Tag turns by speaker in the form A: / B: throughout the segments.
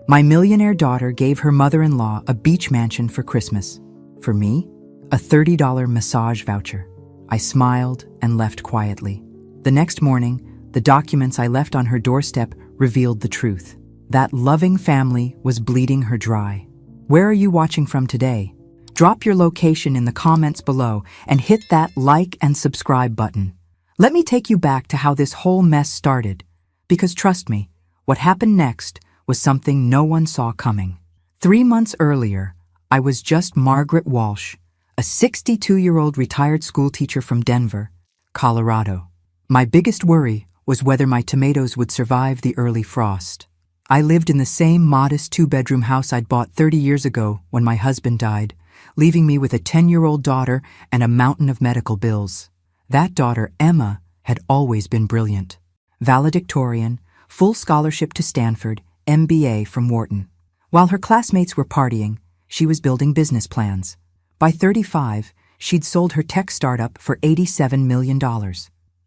A: My millionaire daughter gave her mother-in-law a beach mansion for Christmas. For me, a $30 massage voucher. I smiled and left quietly. The next morning, the documents I left on her doorstep revealed the truth. That loving family was bleeding her dry. Where are you watching from today? Drop your location in the comments below and hit that like and subscribe button. Let me take you back to how this whole mess started. Because trust me, what happened next was something no one saw coming. 3 months earlier, I was just Margaret Walsh, a 62-year-old retired schoolteacher from Denver, Colorado. My biggest worry was whether my tomatoes would survive the early frost. I lived in the same modest 2-bedroom house I'd bought 30 years ago when my husband died, leaving me with a 10-year-old daughter and a mountain of medical bills. That daughter, Emma, had always been brilliant. Valedictorian, full scholarship to Stanford, MBA from Wharton. While her classmates were partying, she was building business plans. By 35, she'd sold her tech startup for $87 million.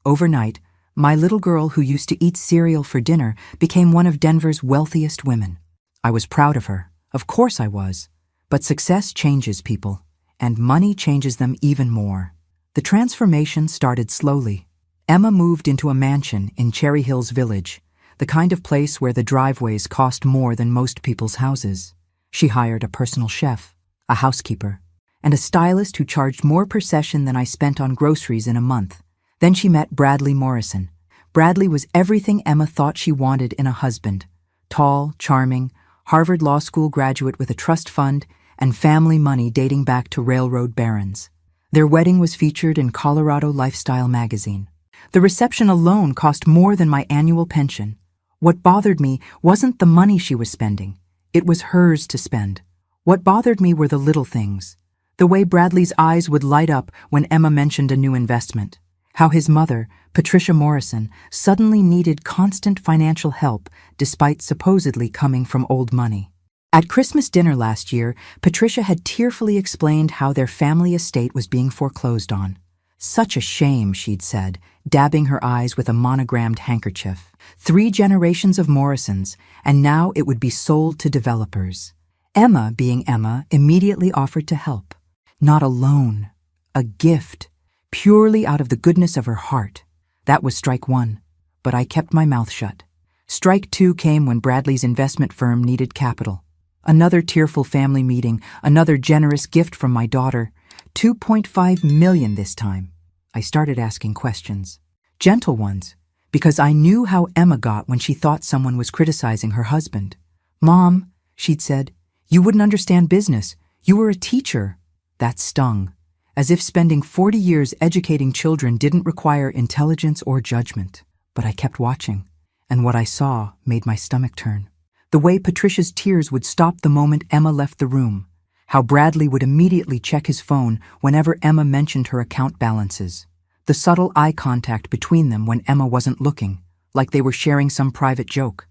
A: Overnight, my little girl who used to eat cereal for dinner became one of Denver's wealthiest women. I was proud of her. Of course I was. But success changes people, and money changes them even more. The transformation started slowly. Emma moved into a mansion in Cherry Hills Village, the kind of place where the driveways cost more than most people's houses. She hired a personal chef, a housekeeper, and a stylist who charged more per session than I spent on groceries in a month. Then she met Bradley Morrison. Bradley was everything Emma thought she wanted in a husband. Tall, charming, Harvard Law School graduate with a trust fund and family money dating back to railroad barons. Their wedding was featured in Colorado Lifestyle magazine. The reception alone cost more than my annual pension. What bothered me wasn't the money she was spending. It was hers to spend. What bothered me were the little things. The way Bradley's eyes would light up when Emma mentioned a new investment. How his mother, Patricia Morrison, suddenly needed constant financial help despite supposedly coming from old money. At Christmas dinner last year, Patricia had tearfully explained how their family estate was being foreclosed on. Such a shame, she'd said, dabbing her eyes with a monogrammed handkerchief. 3 generations of Morrisons, and now it would be sold to developers. Emma, being Emma, immediately offered to help. Not a loan, a gift, purely out of the goodness of her heart. That was strike 1, but I kept my mouth shut. Strike 2 came when Bradley's investment firm needed capital. Another tearful family meeting, another generous gift from my daughter. $2.5 million this time. I started asking questions. Gentle ones, because I knew how Emma got when she thought someone was criticizing her husband. "Mom," she'd said, "you wouldn't understand business. You were a teacher." That stung, as if spending 40 years educating children didn't require intelligence or judgment. But I kept watching, and what I saw made my stomach turn. The way Patricia's tears would stop the moment Emma left the room. How Bradley would immediately check his phone whenever Emma mentioned her account balances. The subtle eye contact between them when Emma wasn't looking, like they were sharing some private joke.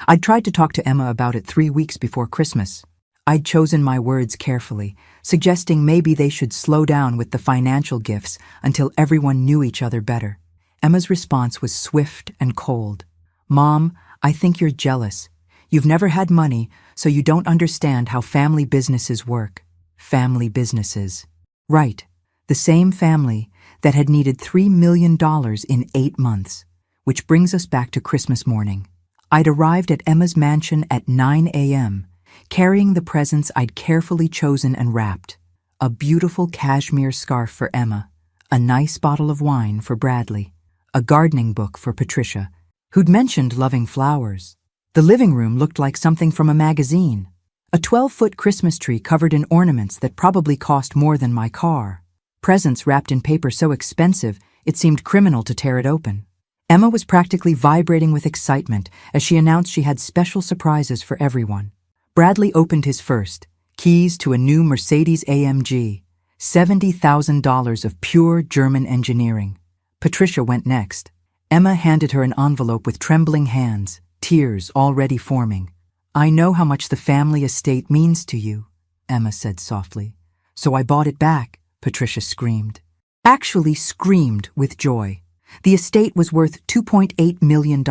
A: I'd tried to talk to Emma about it 3 weeks before Christmas. I'd chosen my words carefully, suggesting maybe they should slow down with the financial gifts until everyone knew each other better. Emma's response was swift and cold. "Mom, I think you're jealous. You've never had money, so you don't understand how family businesses work." Family businesses. Right. The same family that had needed $3 million in 8 months. Which brings us back to Christmas morning. I'd arrived at Emma's mansion at 9 a.m., carrying the presents I'd carefully chosen and wrapped. A beautiful cashmere scarf for Emma, a nice bottle of wine for Bradley, a gardening book for Patricia, who'd mentioned loving flowers. The living room looked like something from a magazine. A 12-foot Christmas tree covered in ornaments that probably cost more than my car. Presents wrapped in paper so expensive it seemed criminal to tear it open. Emma was practically vibrating with excitement as she announced she had special surprises for everyone. Bradley opened his first, keys to a new Mercedes-AMG, $70,000 of pure German engineering. Patricia went next. Emma handed her an envelope with trembling hands, tears already forming. "I know how much the family estate means to you," Emma said softly. "So I bought it back," Patricia screamed. Actually screamed with joy. The estate was worth $2.8 million.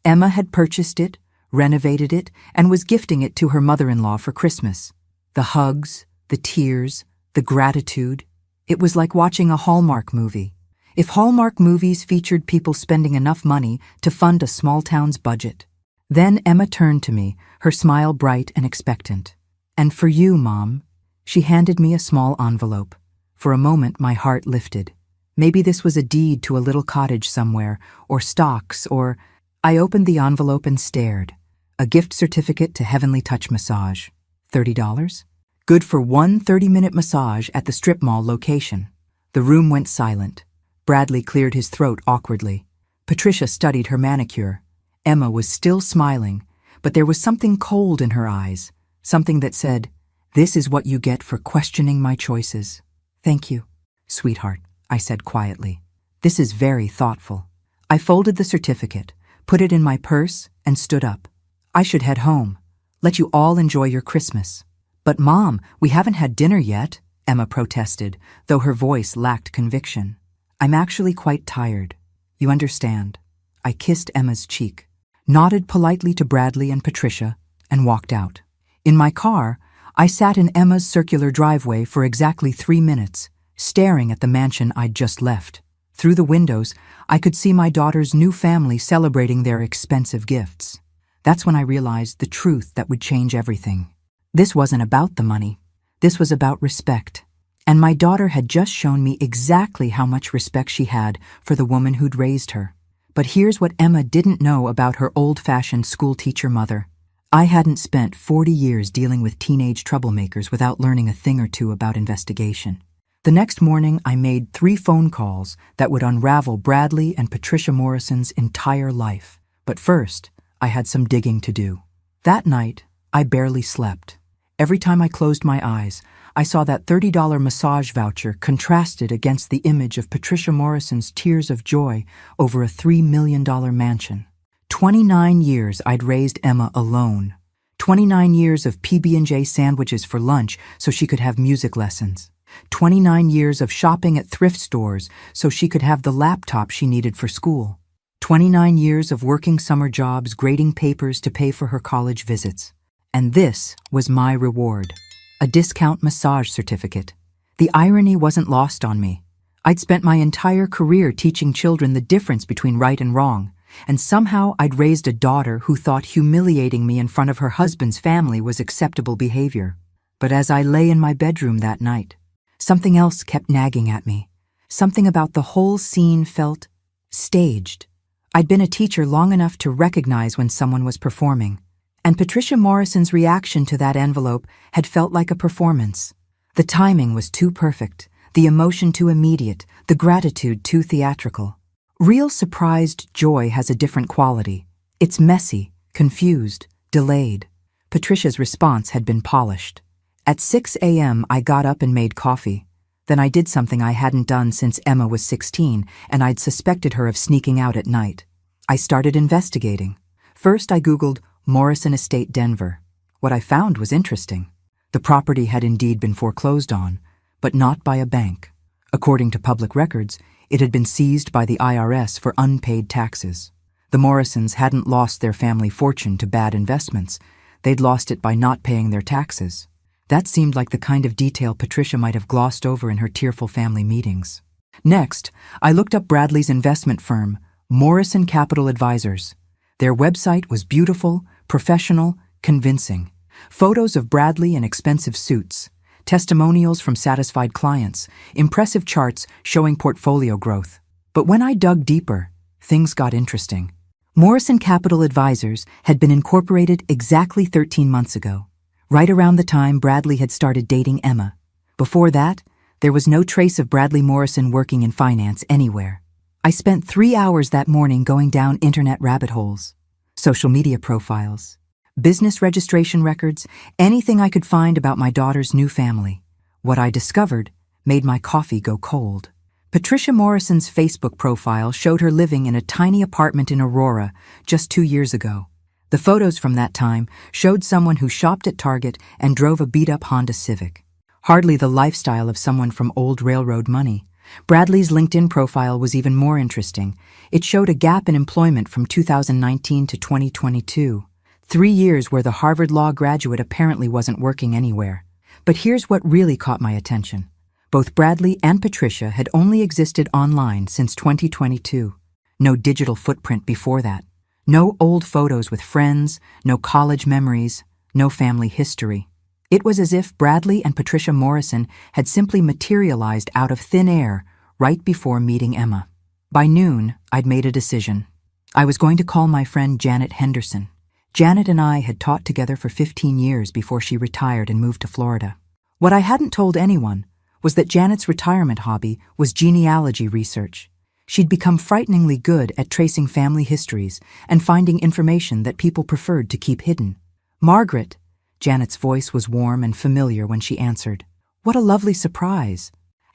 A: Emma had purchased it, renovated it, and was gifting it to her mother-in-law for Christmas. The hugs, the tears, the gratitude. It was like watching a Hallmark movie. If Hallmark movies featured people spending enough money to fund a small town's budget. Then Emma turned to me, her smile bright and expectant. "And for you, Mom." She handed me a small envelope. For a moment, my heart lifted. Maybe this was a deed to a little cottage somewhere, or stocks, or... I opened the envelope and stared. A gift certificate to Heavenly Touch Massage. $30? Good for one 30-minute massage at the strip mall location. The room went silent. Bradley cleared his throat awkwardly. Patricia studied her manicure. Emma was still smiling, but there was something cold in her eyes, something that said, "This is what you get for questioning my choices." "Thank you, sweetheart," I said quietly. "This is very thoughtful." I folded the certificate, put it in my purse, and stood up. "I should head home. Let you all enjoy your Christmas." "But Mom, we haven't had dinner yet," Emma protested, though her voice lacked conviction. "I'm actually quite tired. You understand." I kissed Emma's cheek, nodded politely to Bradley and Patricia, and walked out. In my car, I sat in Emma's circular driveway for exactly 3 minutes, staring at the mansion I'd just left. Through the windows, I could see my daughter's new family celebrating their expensive gifts. That's when I realized the truth that would change everything. This wasn't about the money. This was about respect. And my daughter had just shown me exactly how much respect she had for the woman who'd raised her. But here's what Emma didn't know about her old-fashioned schoolteacher mother. I hadn't spent 40 years dealing with teenage troublemakers without learning a thing or two about investigation. The next morning, I made 3 phone calls that would unravel Bradley and Patricia Morrison's entire life. But first, I had some digging to do. That night, I barely slept. Every time I closed my eyes, I saw that $30 massage voucher contrasted against the image of Patricia Morrison's tears of joy over a $3 million mansion. 29 years I'd raised Emma alone. 29 years of PB&J sandwiches for lunch so she could have music lessons. 29 years of shopping at thrift stores so she could have the laptop she needed for school. 29 years of working summer jobs grading papers to pay for her college visits. And this was my reward. A discount massage certificate. The irony wasn't lost on me. I'd spent my entire career teaching children the difference between right and wrong, and somehow I'd raised a daughter who thought humiliating me in front of her husband's family was acceptable behavior. But as I lay in my bedroom that night, something else kept nagging at me. Something about the whole scene felt staged. I'd been a teacher long enough to recognize when someone was performing. And Patricia Morrison's reaction to that envelope had felt like a performance. The timing was too perfect, the emotion too immediate, the gratitude too theatrical. Real surprised joy has a different quality. It's messy, confused, delayed. Patricia's response had been polished. At 6 a.m. I got up and made coffee. Then I did something I hadn't done since Emma was 16, and I'd suspected her of sneaking out at night. I started investigating. First I Googled Morrison Estate, Denver. What I found was interesting. The property had indeed been foreclosed on, but not by a bank. According to public records, it had been seized by the IRS for unpaid taxes. The Morrisons hadn't lost their family fortune to bad investments. They'd lost it by not paying their taxes. That seemed like the kind of detail Patricia might have glossed over in her tearful family meetings. Next, I looked up Bradley's investment firm, Morrison Capital Advisors. Their website was beautiful, professional, convincing. Photos of Bradley in expensive suits, testimonials from satisfied clients, impressive charts showing portfolio growth. But when I dug deeper, things got interesting. Morrison Capital Advisors had been incorporated exactly 13 months ago, right around the time Bradley had started dating Emma. Before that, there was no trace of Bradley Morrison working in finance anywhere. I spent 3 hours that morning going down internet rabbit holes. Social media profiles, business registration records, anything I could find about my daughter's new family. What I discovered made my coffee go cold. Patricia Morrison's Facebook profile showed her living in a tiny apartment in Aurora just 2 years ago. The photos from that time showed someone who shopped at Target and drove a beat-up Honda Civic. Hardly the lifestyle of someone from old railroad money. Bradley's LinkedIn profile was even more interesting. It showed a gap in employment from 2019 to 2022. 3 years where the Harvard Law graduate apparently wasn't working anywhere. But here's what really caught my attention. Both Bradley and Patricia had only existed online since 2022. No digital footprint before that. No old photos with friends, no college memories, no family history. It was as if Bradley and Patricia Morrison had simply materialized out of thin air right before meeting Emma. By noon, I'd made a decision. I was going to call my friend Janet Henderson. Janet and I had taught together for 15 years before she retired and moved to Florida. What I hadn't told anyone was that Janet's retirement hobby was genealogy research. She'd become frighteningly good at tracing family histories and finding information that people preferred to keep hidden. "Margaret," Janet's voice was warm and familiar when she answered. "What a lovely surprise.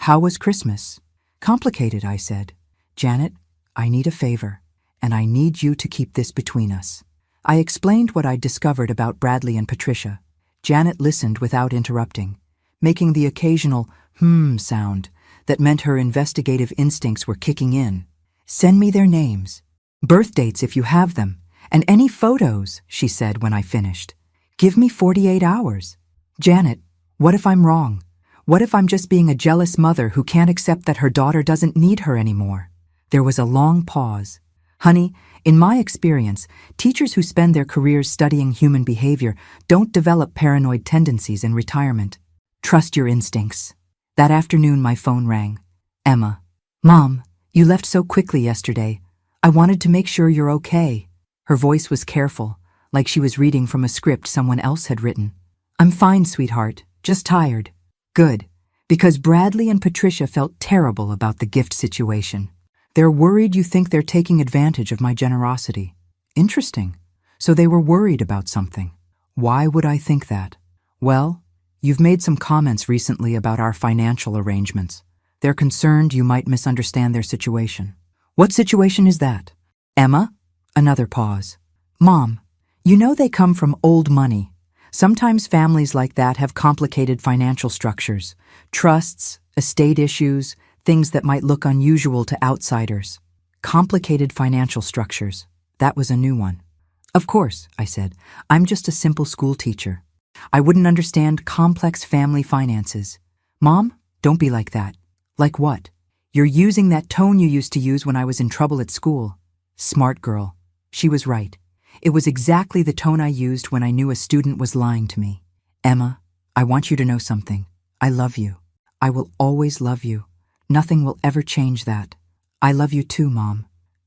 A: How was Christmas?" "Complicated," I said. "Janet, I need a favor, and I need you to keep this between us." I explained what I'd discovered about Bradley and Patricia. Janet listened without interrupting, making the occasional sound that meant her investigative instincts were kicking in. "Send me their names, birth dates if you have them, and any photos," she said when I finished. "Give me 48 hours. Janet, what if I'm wrong? What if I'm just being a jealous mother who can't accept that her daughter doesn't need her anymore?" There was a long pause. "Honey, in my experience, teachers who spend their careers studying human behavior don't develop paranoid tendencies in retirement. Trust your instincts." That afternoon, my phone rang. "Emma." "Mom, you left so quickly yesterday. I wanted to make sure you're okay." Her voice was careful, like she was reading from a script someone else had written. "I'm fine, sweetheart, just tired." "Good, because Bradley and Patricia felt terrible about the gift situation. They're worried you think they're taking advantage of my generosity." "Interesting. So they were worried about something. Why would I think that?" "Well, you've made some comments recently about our financial arrangements. They're concerned you might misunderstand their situation." "What situation is that?" "Emma?" Another pause. "Mom, you know they come from old money. Sometimes families like that have complicated financial structures, trusts, estate issues, things that might look unusual to outsiders." Complicated financial structures. That was a new one. "Of course," I said. "I'm just a simple school teacher. I wouldn't understand complex family finances." "Mom, don't be like that." "Like what?" "You're using that tone you used to use when I was in trouble at school." Smart girl. She was right. It was exactly the tone I used when I knew a student was lying to me. "Emma, I want you to know something. I love you. I will always love you. Nothing will ever change that. I love you too, Mom."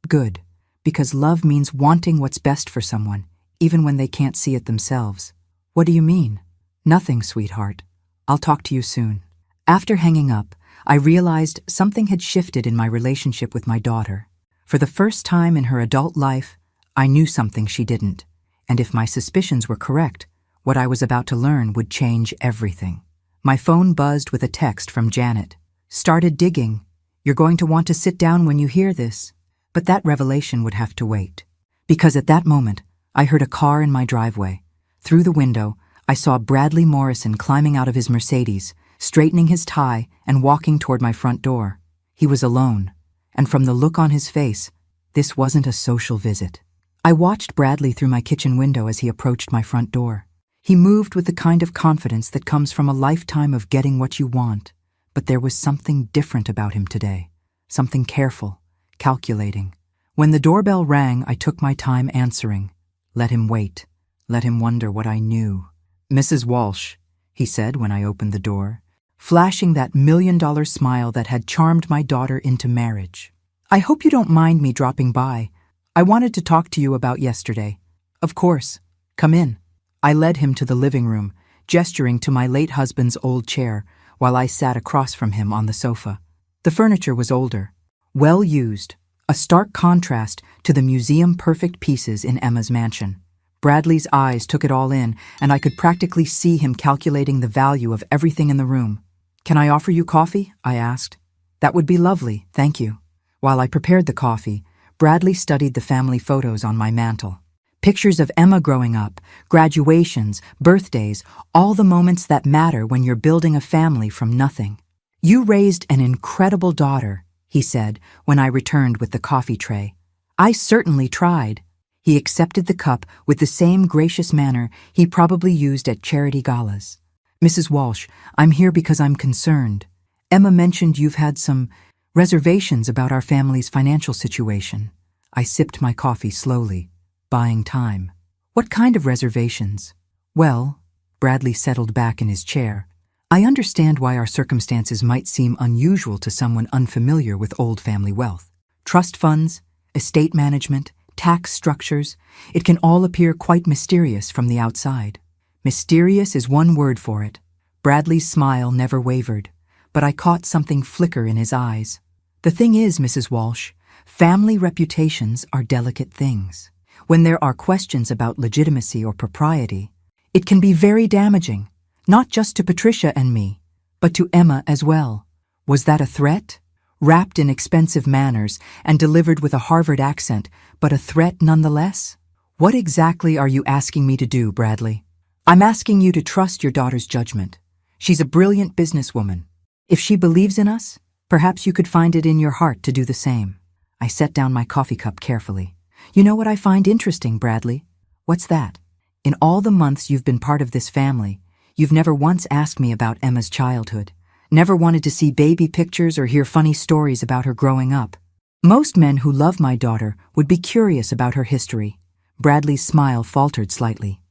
A: "Good, because love means wanting what's best for someone, even when they can't see it themselves." "What do you mean?" "Nothing, sweetheart. I'll talk to you soon." After hanging up, I realized something had shifted in my relationship with my daughter. For the first time in her adult life, I knew something she didn't, and if my suspicions were correct, what I was about to learn would change everything. My phone buzzed with a text from Janet. "Started digging. You're going to want to sit down when you hear this." But that revelation would have to wait. Because at that moment, I heard a car in my driveway. Through the window, I saw Bradley Morrison climbing out of his Mercedes, straightening his tie and walking toward my front door. He was alone, and from the look on his face, this wasn't a social visit. I watched Bradley through my kitchen window as he approached my front door. He moved with the kind of confidence that comes from a lifetime of getting what you want. But there was something different about him today, something careful, calculating. When the doorbell rang, I took my time answering. Let him wait. Let him wonder what I knew. "Mrs. Walsh," he said when I opened the door, flashing that $1,000,000 smile that had charmed my daughter into marriage. "I hope you don't mind me dropping by. I wanted to talk to you about yesterday." "Of course. Come in." I led him to the living room, gesturing to my late husband's old chair, while I sat across from him on the sofa. The furniture was older, well used, a stark contrast to the museum-perfect pieces in Emma's mansion. Bradley's eyes took it all in, and I could practically see him calculating the value of everything in the room. "Can I offer you coffee?" I asked. "That would be lovely, thank you." While I prepared the coffee, Bradley studied the family photos on my mantel. Pictures of Emma growing up, graduations, birthdays, all the moments that matter when you're building a family from nothing. "You raised an incredible daughter," he said when I returned with the coffee tray. "I certainly tried." He accepted the cup with the same gracious manner he probably used at charity galas. Mrs. Walsh, I'm here because I'm concerned. Emma mentioned you've had some reservations about our family's financial situation. I sipped my coffee slowly, buying time. What kind of reservations? Well, Bradley settled back in his chair. I understand why our circumstances might seem unusual to someone unfamiliar with old family wealth. Trust funds, estate management, tax structures, it can all appear quite mysterious from the outside. Mysterious is one word for it. Bradley's smile never wavered, but I caught something flicker in his eyes. The thing is, Mrs. Walsh, family reputations are delicate things. When there are questions about legitimacy or propriety, it can be very damaging, not just to Patricia and me, but to Emma as well. Was that a threat? Wrapped in expensive manners and delivered with a Harvard accent, but a threat nonetheless? What exactly are you asking me to do, Bradley? I'm asking you to trust your daughter's judgment. She's a brilliant businesswoman. If she believes in us, perhaps you could find it in your heart to do the same. I set down my coffee cup carefully. You know what I find interesting, Bradley? What's that? In all the months you've been part of this family, you've never once asked me about Emma's childhood. Never wanted to see baby pictures or hear funny stories about her growing up. Most men who love my daughter would be curious about her history. Bradley's smile faltered slightly.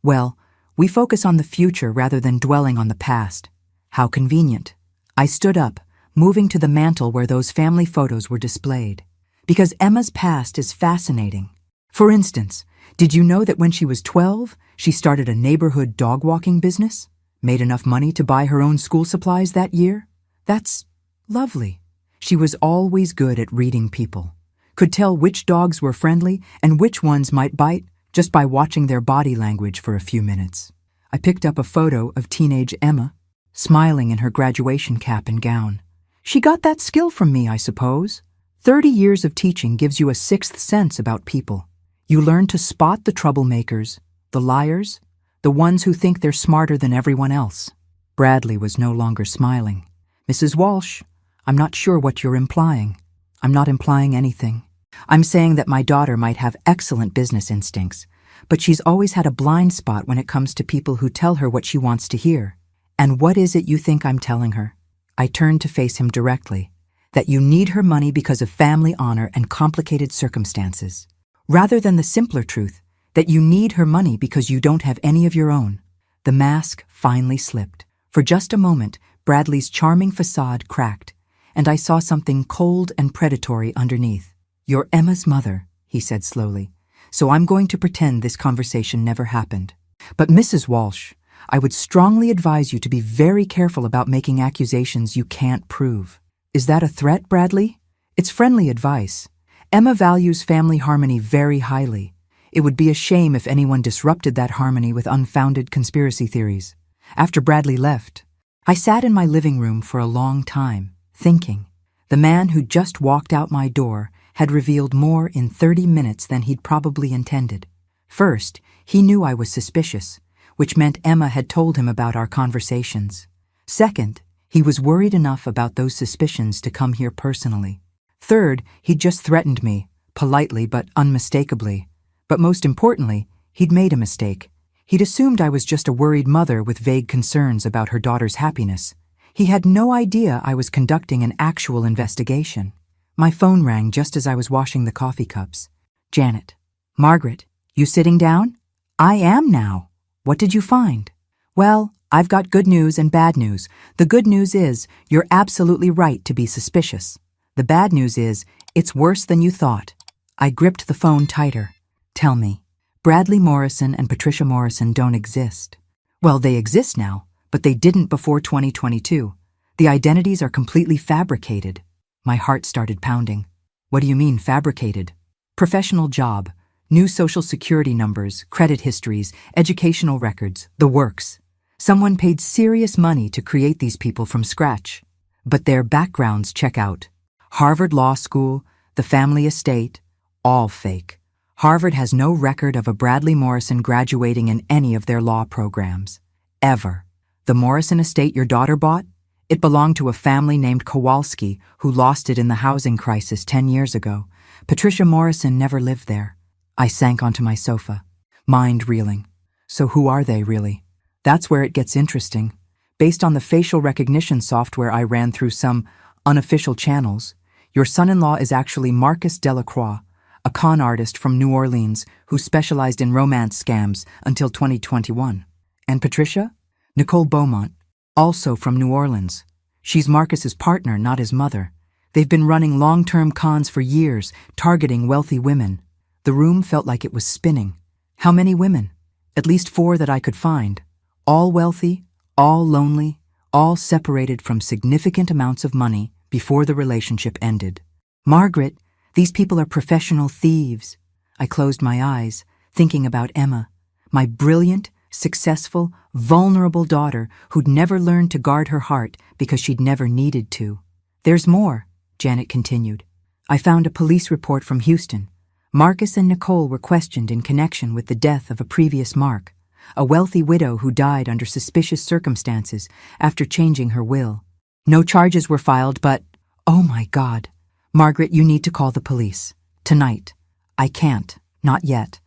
A: Well, we focus on the future rather than dwelling on the past. How convenient. I stood up, moving to the mantel where those family photos were displayed. Because Emma's past is fascinating. For instance, did you know that when she was 12, she started a neighborhood dog walking business? Made enough money to buy her own school supplies that year? That's lovely. She was always good at reading people. Could tell which dogs were friendly and which ones might bite just by watching their body language for a few minutes. I picked up a photo of teenage Emma, smiling in her graduation cap and gown. She got that skill from me, I suppose. 30 years of teaching gives you a sixth sense about people. You learn to spot the troublemakers, the liars, the ones who think they're smarter than everyone else. Bradley was no longer smiling. Mrs. Walsh, I'm not sure what you're implying. I'm not implying anything. I'm saying that my daughter might have excellent business instincts, but she's always had a blind spot when it comes to people who tell her what she wants to hear. And what is it you think I'm telling her? I turned to face him directly. That you need her money because of family honor and complicated circumstances, rather than the simpler truth that you need her money because you don't have any of your own. The mask finally slipped. For just a moment, Bradley's charming facade cracked, and I saw something cold and predatory underneath. You're Emma's mother, he said slowly, so I'm going to pretend this conversation never happened. But Mrs. Walsh, I would strongly advise you to be very careful about making accusations you can't prove. Is that a threat, Bradley? It's friendly advice. Emma values family harmony very highly. It would be a shame if anyone disrupted that harmony with unfounded conspiracy theories. After Bradley left, I sat in my living room for a long time, thinking. The man who just walked out my door had revealed more in 30 minutes than he'd probably intended. First, he knew I was suspicious, which meant Emma had told him about our conversations. Second, he was worried enough about those suspicions to come here personally. Third, he'd just threatened me, politely but unmistakably. But most importantly, he'd made a mistake. He'd assumed I was just a worried mother with vague concerns about her daughter's happiness. He had no idea I was conducting an actual investigation. My phone rang just as I was washing the coffee cups. Janet. Margaret, you sitting down? I am now. What did you find? Well, I've got good news and bad news. The good news is you're absolutely right to be suspicious. The bad news is it's worse than you thought. I gripped the phone tighter. Tell me, Bradley Morrison and Patricia Morrison don't exist. Well, they exist now, but they didn't before 2022. The identities are completely fabricated. My heart started pounding. What do you mean, fabricated? Professional job, new social security numbers, credit histories, educational records, the works. Someone paid serious money to create these people from scratch. But their backgrounds check out. Harvard Law School, the family estate, all fake. Harvard has no record of a Bradley Morrison graduating in any of their law programs. Ever. The Morrison estate your daughter bought? It belonged to a family named Kowalski who lost it in the housing crisis 10 years ago. Patricia Morrison never lived there. I sank onto my sofa, mind reeling. So who are they, really? That's where it gets interesting. Based on the facial recognition software I ran through some unofficial channels, your son-in-law is actually Marcus Delacroix, a con artist from New Orleans who specialized in romance scams until 2021. And Patricia? Nicole Beaumont, also from New Orleans. She's Marcus's partner, not his mother. They've been running long-term cons for years, targeting wealthy women. The room felt like it was spinning. How many women? At least 4 that I could find. All wealthy, all lonely, all separated from significant amounts of money before the relationship ended. Margaret, these people are professional thieves. I closed my eyes, thinking about Emma, my brilliant, successful, vulnerable daughter who'd never learned to guard her heart because she'd never needed to. There's more, Janet continued. I found a police report from Houston. Marcus and Nicole were questioned in connection with the death of a previous Mark, a wealthy widow who died under suspicious circumstances after changing her will. No charges were filed, but, oh my God. Margaret, you need to call the police. Tonight. I can't. Not yet.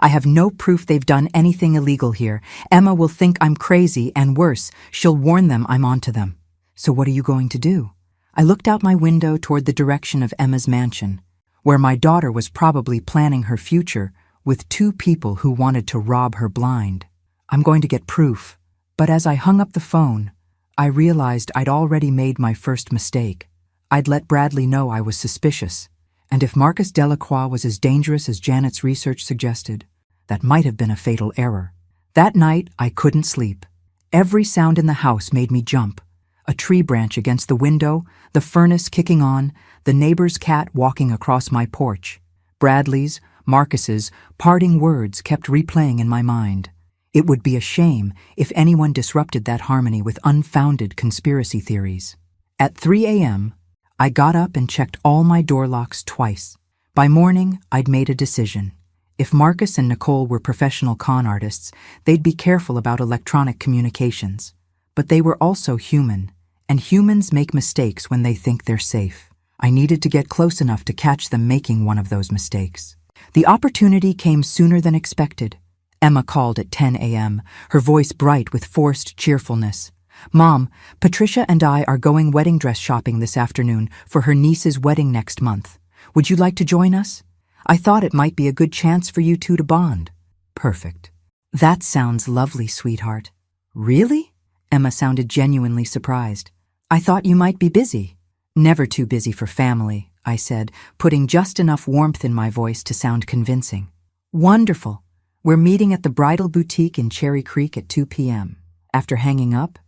A: I have no proof they've done anything illegal here. Emma will think I'm crazy, and worse, she'll warn them I'm onto them. So what are you going to do? I looked out my window toward the direction of Emma's mansion, where my daughter was probably planning her future with 2 people who wanted to rob her blind. I'm going to get proof. But as I hung up the phone, I realized I'd already made my first mistake. I'd let Bradley know I was suspicious, and if Marcus Delacroix was as dangerous as Janet's research suggested, that might have been a fatal error. That night, I couldn't sleep. Every sound in the house made me jump. A tree branch against the window, the furnace kicking on, the neighbor's cat walking across my porch. Bradley's, Marcus's, parting words kept replaying in my mind. It would be a shame if anyone disrupted that harmony with unfounded conspiracy theories. At 3 a.m., I got up and checked all my door locks twice. By morning, I'd made a decision. If Marcus and Nicole were professional con artists, they'd be careful about electronic communications. But they were also human, and humans make mistakes when they think they're safe. I needed to get close enough to catch them making one of those mistakes. The opportunity came sooner than expected. Emma called at 10 a.m., her voice bright with forced cheerfulness. Mom, Patricia and I are going wedding dress shopping this afternoon for her niece's wedding next month. Would you like to join us? I thought it might be a good chance for you 2 to bond. Perfect. That sounds lovely, sweetheart. Really? Emma sounded genuinely surprised. I thought you might be busy. Never too busy for family, I said, putting just enough warmth in my voice to sound convincing. Wonderful. We're meeting at the bridal boutique in Cherry Creek at 2 p.m. After hanging up,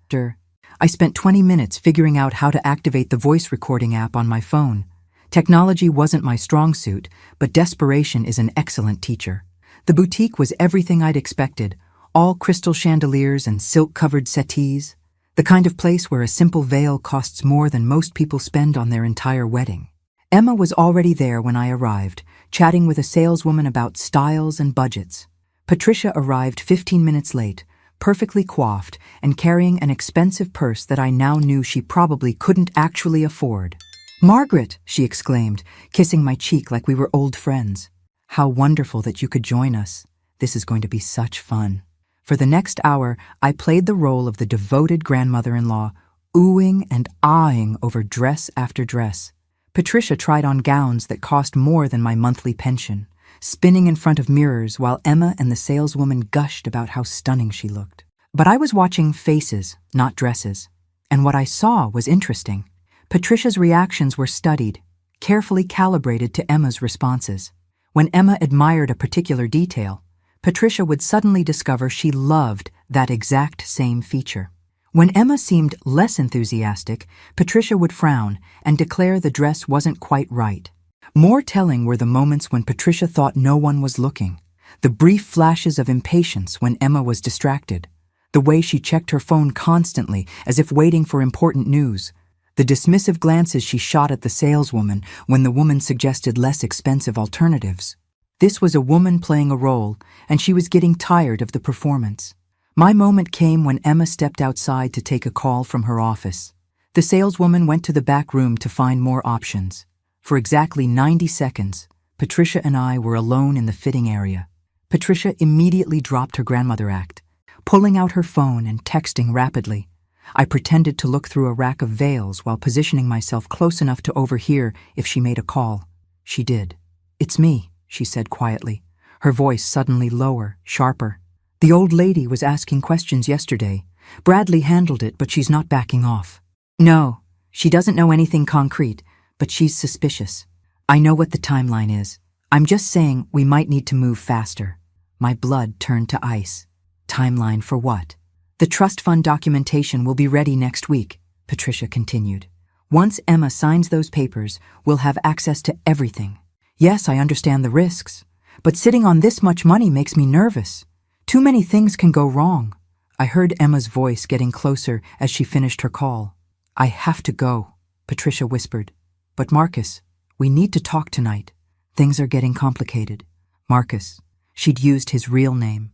A: I spent 20 minutes figuring out how to activate the voice recording app on my phone. Technology wasn't my strong suit, but desperation is an excellent teacher. The boutique was everything I'd expected, all crystal chandeliers and silk-covered settees, the kind of place where a simple veil costs more than most people spend on their entire wedding. Emma was already there when I arrived, chatting with a saleswoman about styles and budgets. Patricia arrived 15 minutes late, perfectly coiffed and carrying an expensive purse that I now knew she probably couldn't actually afford. Margaret, she exclaimed, kissing my cheek like we were old friends. How wonderful that you could join us. This is going to be such fun. For the next hour, I played the role of the devoted grandmother-in-law, oohing and aahing over dress after dress. Patricia tried on gowns that cost more than my monthly pension, spinning in front of mirrors while Emma and the saleswoman gushed about how stunning she looked. But I was watching faces, not dresses, and what I saw was interesting. Patricia's reactions were studied, carefully calibrated to Emma's responses. When Emma admired a particular detail, Patricia would suddenly discover she loved that exact same feature. When Emma seemed less enthusiastic, Patricia would frown and declare the dress wasn't quite right. More telling were the moments when Patricia thought no one was looking, the brief flashes of impatience when Emma was distracted, the way she checked her phone constantly as if waiting for important news, the dismissive glances she shot at the saleswoman when the woman suggested less expensive alternatives. This was a woman playing a role, and she was getting tired of the performance. My moment came when Emma stepped outside to take a call from her office. The saleswoman went to the back room to find more options. For exactly 90 seconds, Patricia and I were alone in the fitting area. Patricia immediately dropped her grandmother act, pulling out her phone and texting rapidly. I pretended to look through a rack of veils while positioning myself close enough to overhear if she made a call. She did. "It's me," she said quietly, her voice suddenly lower, sharper. "The old lady was asking questions yesterday. Bradley handled it, but she's not backing off." "No, she doesn't know anything concrete, but she's suspicious. I know what the timeline is. I'm just saying we might need to move faster." My blood turned to ice. Timeline for what? "The trust fund documentation will be ready next week," Patricia continued. "Once Emma signs those papers, we'll have access to everything. Yes, I understand the risks, but sitting on this much money makes me nervous. Too many things can go wrong." I heard Emma's voice getting closer as she finished her call. "I have to go," Patricia whispered. "But Marcus, we need to talk tonight. Things are getting complicated." Marcus. She'd used his real name.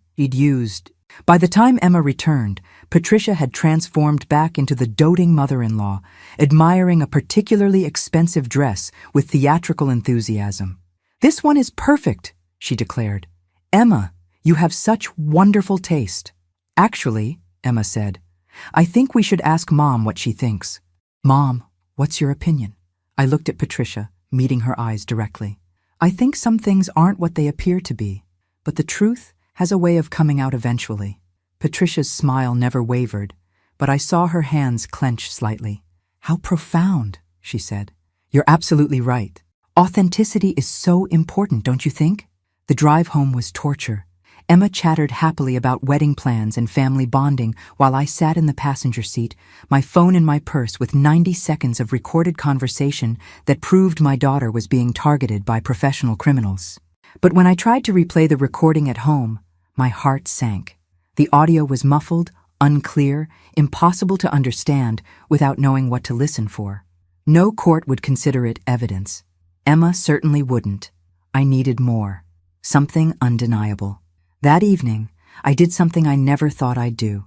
A: By the time Emma returned, Patricia had transformed back into the doting mother-in-law, admiring a particularly expensive dress with theatrical enthusiasm. "This one is perfect," she declared. "Emma, you have such wonderful taste." "Actually," Emma said, "I think we should ask Mom what she thinks." "Mom, what's your opinion?" I looked at Patricia, meeting her eyes directly. "I think some things aren't what they appear to be, but the truth has a way of coming out eventually." Patricia's smile never wavered, but I saw her hands clench slightly. "How profound," she said. "You're absolutely right. Authenticity is so important, don't you think?" The drive home was torture. Emma chattered happily about wedding plans and family bonding while I sat in the passenger seat, my phone in my purse with 90 seconds of recorded conversation that proved my daughter was being targeted by professional criminals. But when I tried to replay the recording at home, my heart sank. The audio was muffled, unclear, impossible to understand without knowing what to listen for. No court would consider it evidence. Emma certainly wouldn't. I needed more. Something undeniable. That evening, I did something I never thought I'd do.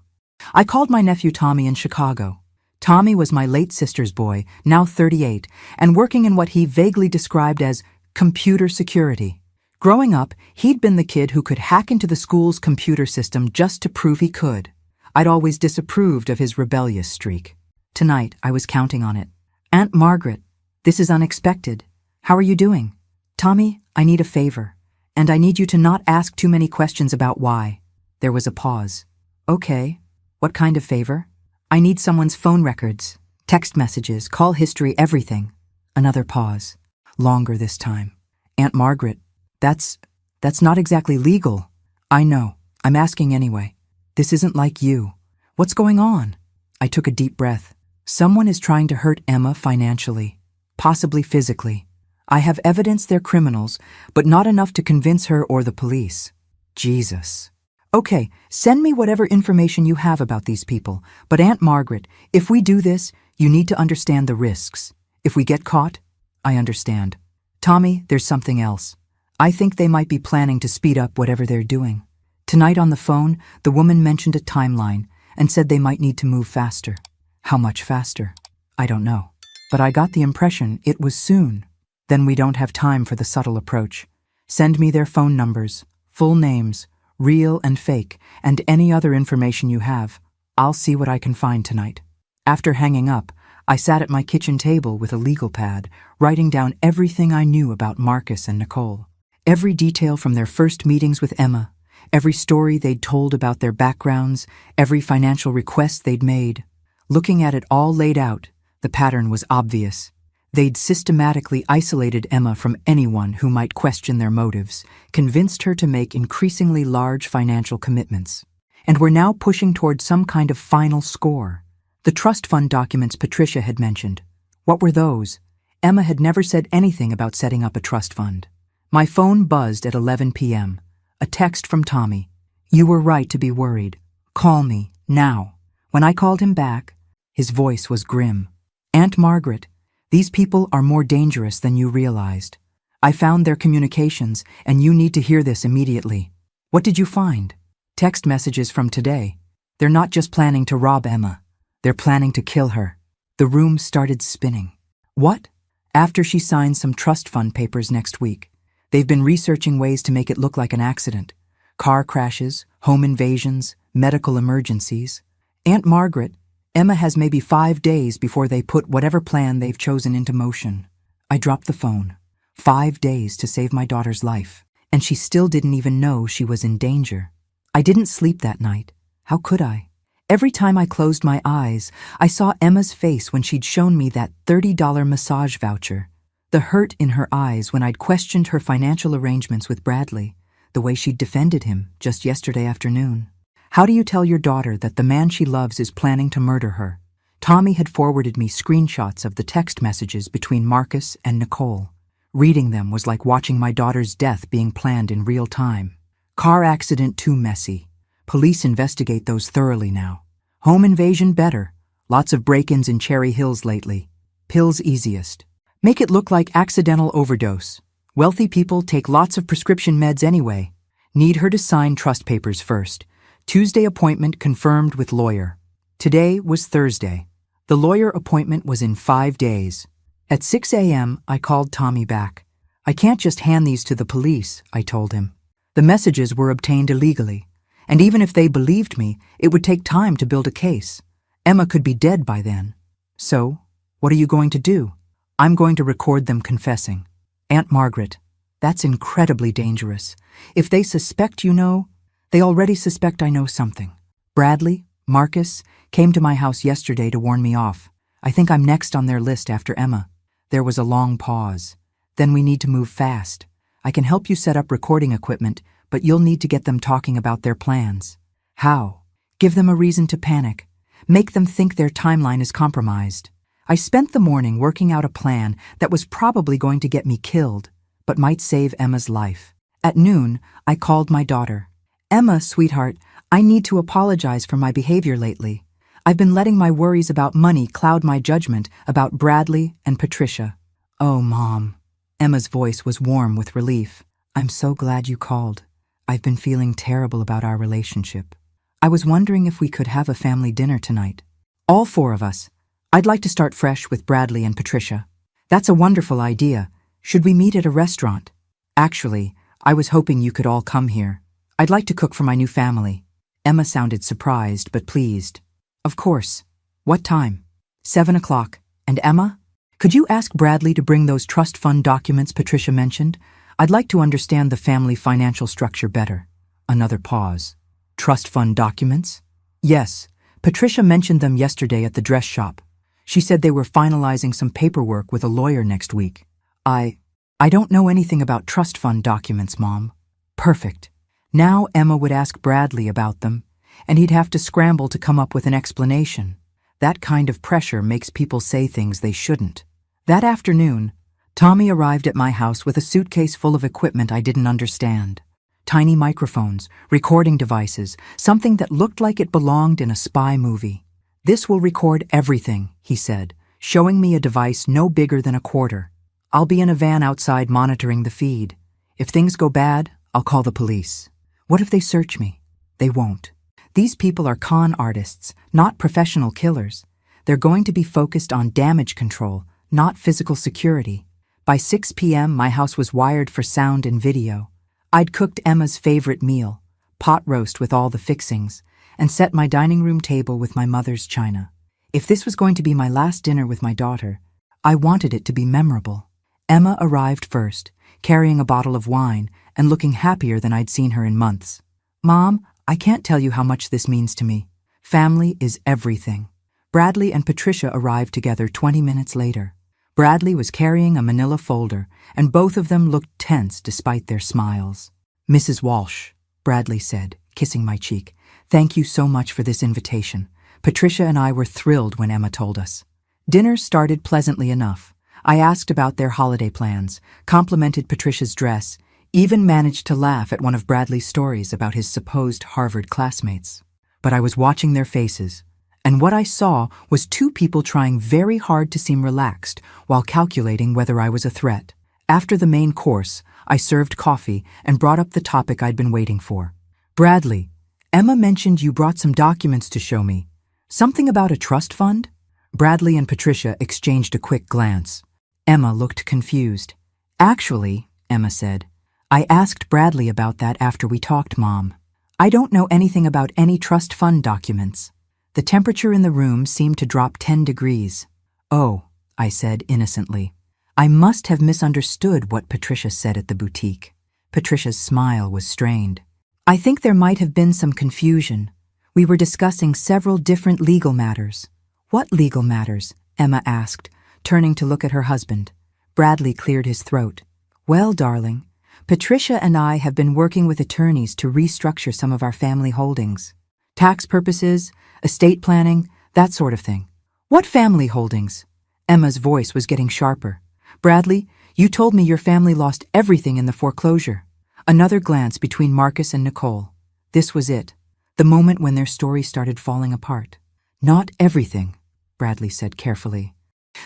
A: I called my nephew Tommy in Chicago. Tommy was my late sister's boy, now 38, and working in what he vaguely described as computer security. Growing up, he'd been the kid who could hack into the school's computer system just to prove he could. I'd always disapproved of his rebellious streak. Tonight, I was counting on it. "Aunt Margaret, this is unexpected. How are you doing?" "Tommy, I need a favor, and I need you to not ask too many questions about why." There was a pause. "Okay, what kind of favor?" "I need someone's phone records, text messages, call history, everything." Another pause. Longer this time. "Aunt Margaret, That's not exactly legal." "I know. I'm asking anyway. This isn't like you. What's going on?" I took a deep breath. "Someone is trying to hurt Emma financially, possibly physically. I have evidence they're criminals, but not enough to convince her or the police." Jesus. "Okay, send me whatever information you have about these people. But Aunt Margaret, if we do this, you need to understand the risks. If we get caught, I understand. Tommy, there's something else. I think they might be planning to speed up whatever they're doing." Tonight on the phone, the woman mentioned a timeline and said they might need to move faster. How much faster? I don't know. But I got the impression it was soon. "Then we don't have time for the subtle approach. Send me their phone numbers, full names, real and fake, and any other information you have. I'll see what I can find tonight." After hanging up, I sat at my kitchen table with a legal pad, writing down everything I knew about Marcus and Nicole. Every detail from their first meetings with Emma, every story they'd told about their backgrounds, every financial request they'd made. Looking at it all laid out, the pattern was obvious. They'd systematically isolated Emma from anyone who might question their motives, convinced her to make increasingly large financial commitments, and were now pushing toward some kind of final score. The trust fund documents Patricia had mentioned. What were those? Emma had never said anything about setting up a trust fund. My phone buzzed at 11 p.m. A text from Tommy. "You were right to be worried. Call me, now." When I called him back, his voice was grim. "Aunt Margaret, these people are more dangerous than you realized. I found their communications, and you need to hear this immediately." "What did you find?" "Text messages from today. They're not just planning to rob Emma. They're planning to kill her." The room started spinning. "What?" "After she signs some trust fund papers next week. They've been researching ways to make it look like an accident. Car crashes, home invasions, medical emergencies. Aunt Margaret, Emma has maybe 5 days before they put whatever plan they've chosen into motion. I dropped the phone. 5 days to save my daughter's life, and she still didn't even know she was in danger. I didn't sleep that night. How could I? Every time I closed my eyes, I saw Emma's face when she'd shown me that $30 massage voucher. The hurt in her eyes when I'd questioned her financial arrangements with Bradley, the way she'd defended him just yesterday afternoon. How do you tell your daughter that the man she loves is planning to murder her? Tommy had forwarded me screenshots of the text messages between Marcus and Nicole. Reading them was like watching my daughter's death being planned in real time. Car accident too messy. Police investigate those thoroughly now. Home invasion better. Lots of break-ins in Cherry Hills lately. Pills easiest. Make it look like accidental overdose. Wealthy people take lots of prescription meds anyway. Need her to sign trust papers first. Tuesday appointment confirmed with lawyer. Today was Thursday. The lawyer appointment was in 5 days. At 6 a.m., I called Tommy back. I can't just hand these to the police, I told him. The messages were obtained illegally, and even if they believed me, it would take time to build a case. Emma could be dead by then. So, what are you going to do? I'm going to record them confessing. Aunt Margaret, that's incredibly dangerous. If they suspect you know, they already suspect I know something. Bradley, Marcus, came to my house yesterday to warn me off. I think I'm next on their list after Emma. There was a long pause. Then we need to move fast. I can help you set up recording equipment, but you'll need to get them talking about their plans. How? Give them a reason to panic. Make them think their timeline is compromised. I spent the morning working out a plan that was probably going to get me killed, but might save Emma's life. At noon, I called my daughter. Emma, sweetheart, I need to apologize for my behavior lately. I've been letting my worries about money cloud my judgment about Bradley and Patricia. Oh, Mom. Emma's voice was warm with relief. I'm so glad you called. I've been feeling terrible about our relationship. I was wondering if we could have a family dinner tonight. All 4 of us. I'd like to start fresh with Bradley and Patricia. That's a wonderful idea. Should we meet at a restaurant? Actually, I was hoping you could all come here. I'd like to cook for my new family. Emma sounded surprised but pleased. Of course. What time? 7 o'clock. And Emma? Could you ask Bradley to bring those trust fund documents Patricia mentioned? I'd like to understand the family financial structure better. Another pause. Trust fund documents? Yes. Patricia mentioned them yesterday at the dress shop. She said they were finalizing some paperwork with a lawyer next week. I don't know anything about trust fund documents, Mom. Perfect. Now Emma would ask Bradley about them, and he'd have to scramble to come up with an explanation. That kind of pressure makes people say things they shouldn't. That afternoon, Tommy arrived at my house with a suitcase full of equipment I didn't understand. Tiny microphones, recording devices, something that looked like it belonged in a spy movie. This will record everything, he said, showing me a device no bigger than a quarter. I'll be in a van outside monitoring the feed. If things go bad, I'll call the police. What if they search me? They won't. These people are con artists, not professional killers. They're going to be focused on damage control, not physical security. By 6 p.m., my house was wired for sound and video. I'd cooked Emma's favorite meal, pot roast with all the fixings, and set my dining room table with my mother's china. If this was going to be my last dinner with my daughter, I wanted it to be memorable. Emma arrived first, carrying a bottle of wine and looking happier than I'd seen her in months. Mom, I can't tell you how much this means to me. Family is everything. Bradley and Patricia arrived together 20 minutes later. Bradley was carrying a manila folder, and both of them looked tense despite their smiles. Mrs. Walsh, Bradley said, kissing my cheek, thank you so much for this invitation. Patricia and I were thrilled when Emma told us. Dinner started pleasantly enough. I asked about their holiday plans, complimented Patricia's dress, even managed to laugh at one of Bradley's stories about his supposed Harvard classmates. But I was watching their faces, and what I saw was 2 people trying very hard to seem relaxed while calculating whether I was a threat. After the main course, I served coffee and brought up the topic I'd been waiting for. Bradley, Emma mentioned you brought some documents to show me. Something about a trust fund? Bradley and Patricia exchanged a quick glance. Emma looked confused. Actually, Emma said, I asked Bradley about that after we talked, Mom. I don't know anything about any trust fund documents. The temperature in the room seemed to drop 10 degrees. Oh, I said innocently. I must have misunderstood what Patricia said at the boutique. Patricia's smile was strained. I think there might have been some confusion. We were discussing several different legal matters. What legal matters? Emma asked, turning to look at her husband. Bradley cleared his throat. Well, darling, Patricia and I have been working with attorneys to restructure some of our family holdings. Tax purposes, estate planning, that sort of thing. What family holdings? Emma's voice was getting sharper. Bradley, you told me your family lost everything in the foreclosure. Another glance between Marcus and Nicole. This was it, the moment when their story started falling apart. Not everything, Bradley said carefully.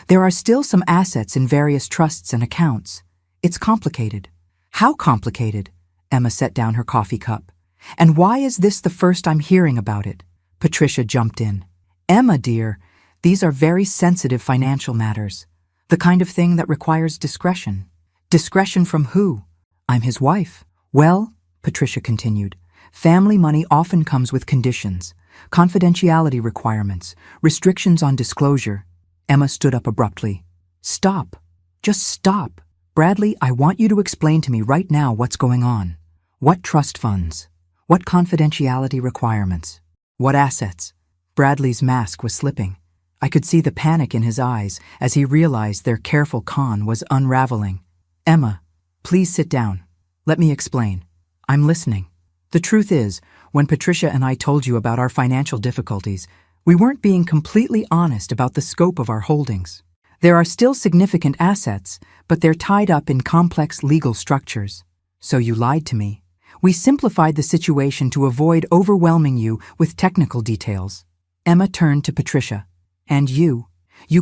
A: There are still some assets in various trusts and accounts. It's complicated. How complicated? Emma set down her coffee cup. And why is this the first I'm hearing about it? Patricia jumped in. Emma, dear, these are very sensitive financial matters. The kind of thing that requires discretion. Discretion from who? I'm his wife. Well, Patricia continued, family money often comes with conditions, confidentiality requirements, restrictions on disclosure. Emma stood up abruptly. Stop. Just stop. Bradley, I want you to explain to me right now what's going on. What trust funds? What confidentiality requirements? What assets? Bradley's mask was slipping. I could see the panic in his eyes as he realized their careful con was unraveling. Emma, please sit down. Let me explain. I'm listening. The truth is, when Patricia and I told you about our financial difficulties, we weren't being completely honest about the scope of our holdings. There are still significant assets, but they're tied up in complex legal structures. So you lied to me. We simplified the situation to avoid overwhelming you with technical details. Emma turned to Patricia. And you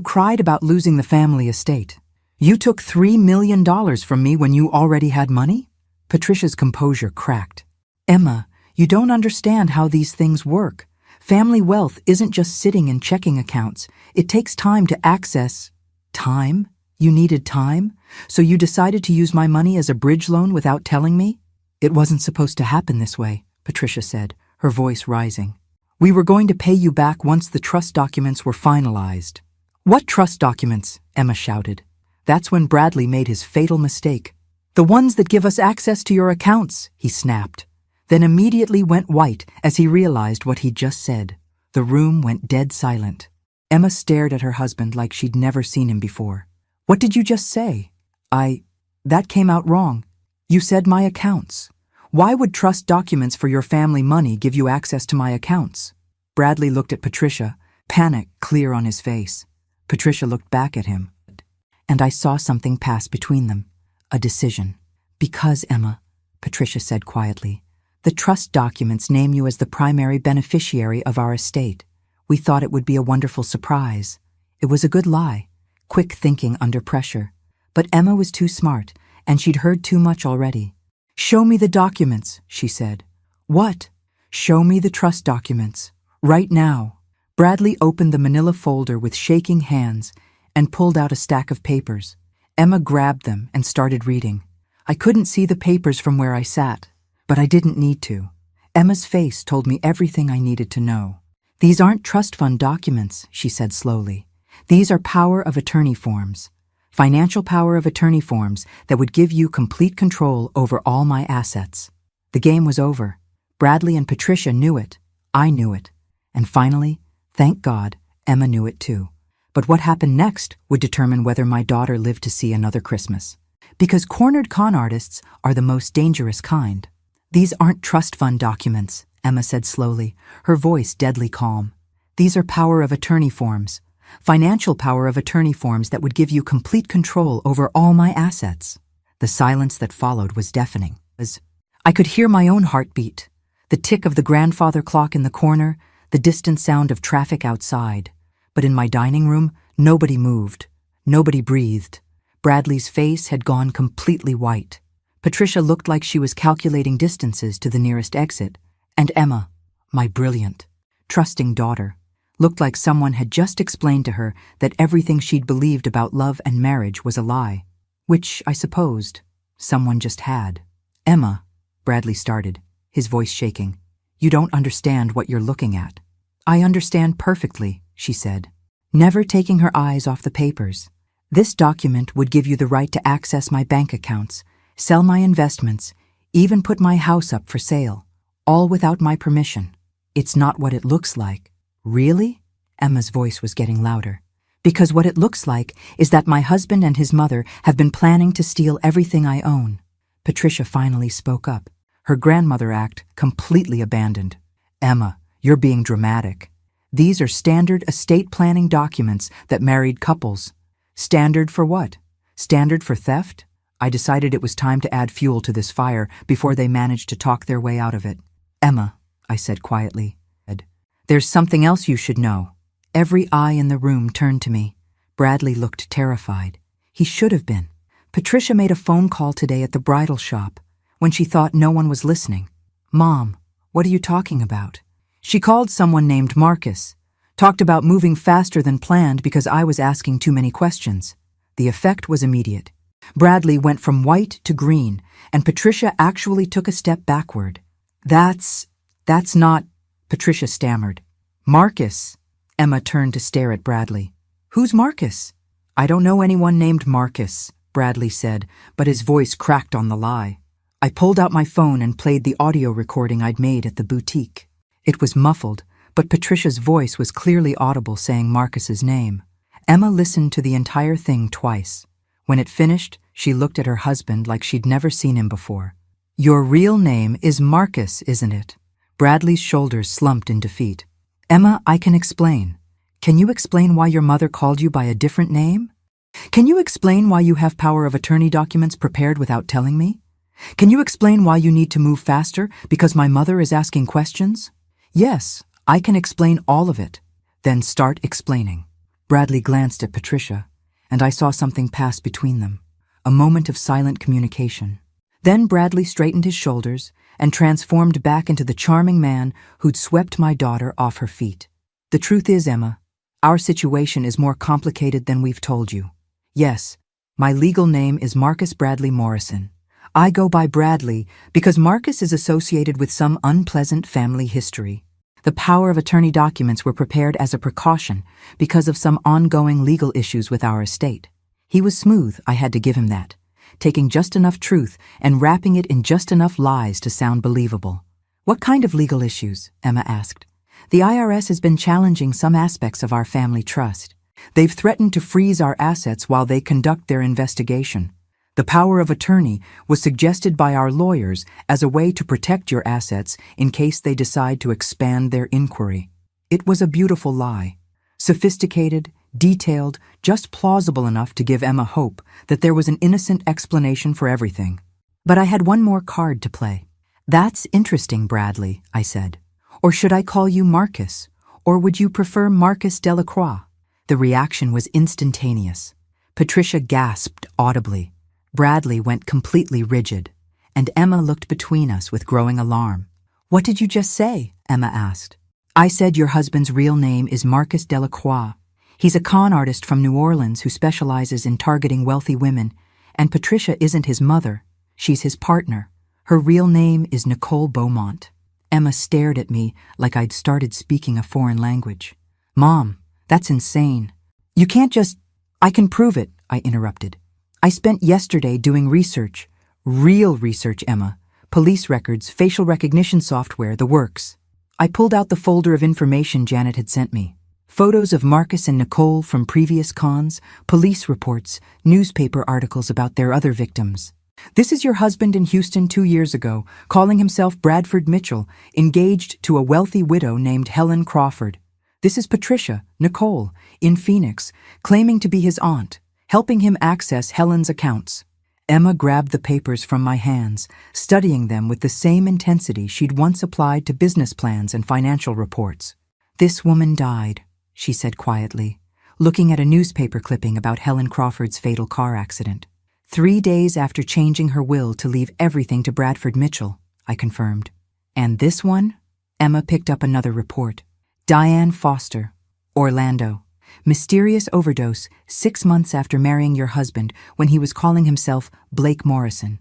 A: cried about losing the family estate. You took $3 million from me when you already had money? Patricia's composure cracked. Emma, you don't understand how these things work. Family wealth isn't just sitting in checking accounts. It takes time to access. Time? You needed time? So you decided to use my money as a bridge loan without telling me? It wasn't supposed to happen this way, Patricia said, her voice rising. We were going to pay you back once the trust documents were finalized. What trust documents? Emma shouted. That's when Bradley made his fatal mistake. The ones that give us access to your accounts, he snapped, then immediately went white as he realized what he'd just said. The room went dead silent. Emma stared at her husband like she'd never seen him before. What did you just say? That came out wrong. You said my accounts. Why would trust documents for your family money give you access to my accounts? Bradley looked at Patricia, panic clear on his face. Patricia looked back at him. And I saw something pass between them. A decision. Because, Emma, Patricia said quietly, the trust documents name you as the primary beneficiary of our estate. We thought it would be a wonderful surprise. It was a good lie. Quick thinking under pressure. But Emma was too smart, and she'd heard too much already. Show me the documents, she said. What? Show me the trust documents. Right now. Bradley opened the manila folder with shaking hands and pulled out a stack of papers. Emma grabbed them and started reading. I couldn't see the papers from where I sat, but I didn't need to. Emma's face told me everything I needed to know. These aren't trust fund documents, she said slowly. These are power of attorney forms. Financial power of attorney forms that would give you complete control over all my assets. The game was over. Bradley and Patricia knew it. I knew it. And finally, thank God, Emma knew it too. But what happened next would determine whether my daughter lived to see another Christmas. Because cornered con artists are the most dangerous kind. These aren't trust fund documents, Emma said slowly, her voice deadly calm. These are power of attorney forms. Financial power of attorney forms that would give you complete control over all my assets. The silence that followed was deafening. I could hear my own heartbeat, the tick of the grandfather clock in the corner, the distant sound of traffic outside. But in my dining room, nobody moved. Nobody breathed. Bradley's face had gone completely white. Patricia looked like she was calculating distances to the nearest exit. And Emma, my brilliant, trusting daughter, looked like someone had just explained to her that everything she'd believed about love and marriage was a lie, which, I supposed, someone just had. Emma, Bradley started, his voice shaking. You don't understand what you're looking at. I understand perfectly, she said, never taking her eyes off the papers. This document would give you the right to access my bank accounts, sell my investments, even put my house up for sale, all without my permission. It's not what it looks like. Really? Emma's voice was getting louder. Because what it looks like is that my husband and his mother have been planning to steal everything I own. Patricia finally spoke up, her grandmother act completely abandoned. Emma, you're being dramatic. These are standard estate planning documents that married couples. Standard for what? Standard for theft? I decided it was time to add fuel to this fire before they managed to talk their way out of it. Emma, I said quietly, there's something else you should know. Every eye in the room turned to me. Bradley looked terrified. He should have been. Patricia made a phone call today at the bridal shop when she thought no one was listening. Mom, what are you talking about? She called someone named Marcus, talked about moving faster than planned because I was asking too many questions. The effect was immediate. Bradley went from white to green, and Patricia actually took a step backward. That's not, Patricia stammered. Marcus. Emma turned to stare at Bradley. Who's Marcus? I don't know anyone named Marcus, Bradley said, but his voice cracked on the lie. I pulled out my phone and played the audio recording I'd made at the boutique. It was muffled, but Patricia's voice was clearly audible saying Marcus's name. Emma listened to the entire thing twice. When it finished, she looked at her husband like she'd never seen him before. Your real name is Marcus, isn't it? Bradley's shoulders slumped in defeat. Emma, I can explain. Can you explain why your mother called you by a different name? Can you explain why you have power of attorney documents prepared without telling me? Can you explain why you need to move faster because my mother is asking questions? Yes, I can explain all of it. Then start explaining. Bradley glanced at Patricia, and I saw something pass between them. A moment of silent communication. Then Bradley straightened his shoulders and transformed back into the charming man who'd swept my daughter off her feet. The truth is, Emma, our situation is more complicated than we've told you. Yes, my legal name is Marcus Bradley Morrison. I go by Bradley because Marcus is associated with some unpleasant family history. The power of attorney documents were prepared as a precaution because of some ongoing legal issues with our estate. He was smooth, I had to give him that, taking just enough truth and wrapping it in just enough lies to sound believable. What kind of legal issues? Emma asked. The IRS has been challenging some aspects of our family trust. They've threatened to freeze our assets while they conduct their investigation. The power of attorney was suggested by our lawyers as a way to protect your assets in case they decide to expand their inquiry. It was a beautiful lie. Sophisticated, detailed, just plausible enough to give Emma hope that there was an innocent explanation for everything. But I had one more card to play. That's interesting, Bradley, I said. Or should I call you Marcus? Or would you prefer Marcus Delacroix? The reaction was instantaneous. Patricia gasped audibly. Bradley went completely rigid, and Emma looked between us with growing alarm. What did you just say? Emma asked. I said your husband's real name is Marcus Delacroix. He's a con artist from New Orleans who specializes in targeting wealthy women, and Patricia isn't his mother. She's his partner. Her real name is Nicole Beaumont. Emma stared at me like I'd started speaking a foreign language. Mom, that's insane. You can't just... I can prove it, I interrupted. I spent yesterday doing research. Real research, Emma. Police records, facial recognition software, the works. I pulled out the folder of information Janet had sent me. Photos of Marcus and Nicole from previous cons, police reports, newspaper articles about their other victims. This is your husband in Houston 2 years ago, calling himself Bradford Mitchell, engaged to a wealthy widow named Helen Crawford. This is Patricia, Nicole, in Phoenix, claiming to be his aunt, helping him access Helen's accounts. Emma grabbed the papers from my hands, studying them with the same intensity she'd once applied to business plans and financial reports. This woman died, she said quietly, looking at a newspaper clipping about Helen Crawford's fatal car accident. 3 days after changing her will to leave everything to Bradford Mitchell, I confirmed. And this one? Emma picked up another report. Diane Foster, Orlando. Mysterious overdose 6 months after marrying your husband when he was calling himself Blake Morrison.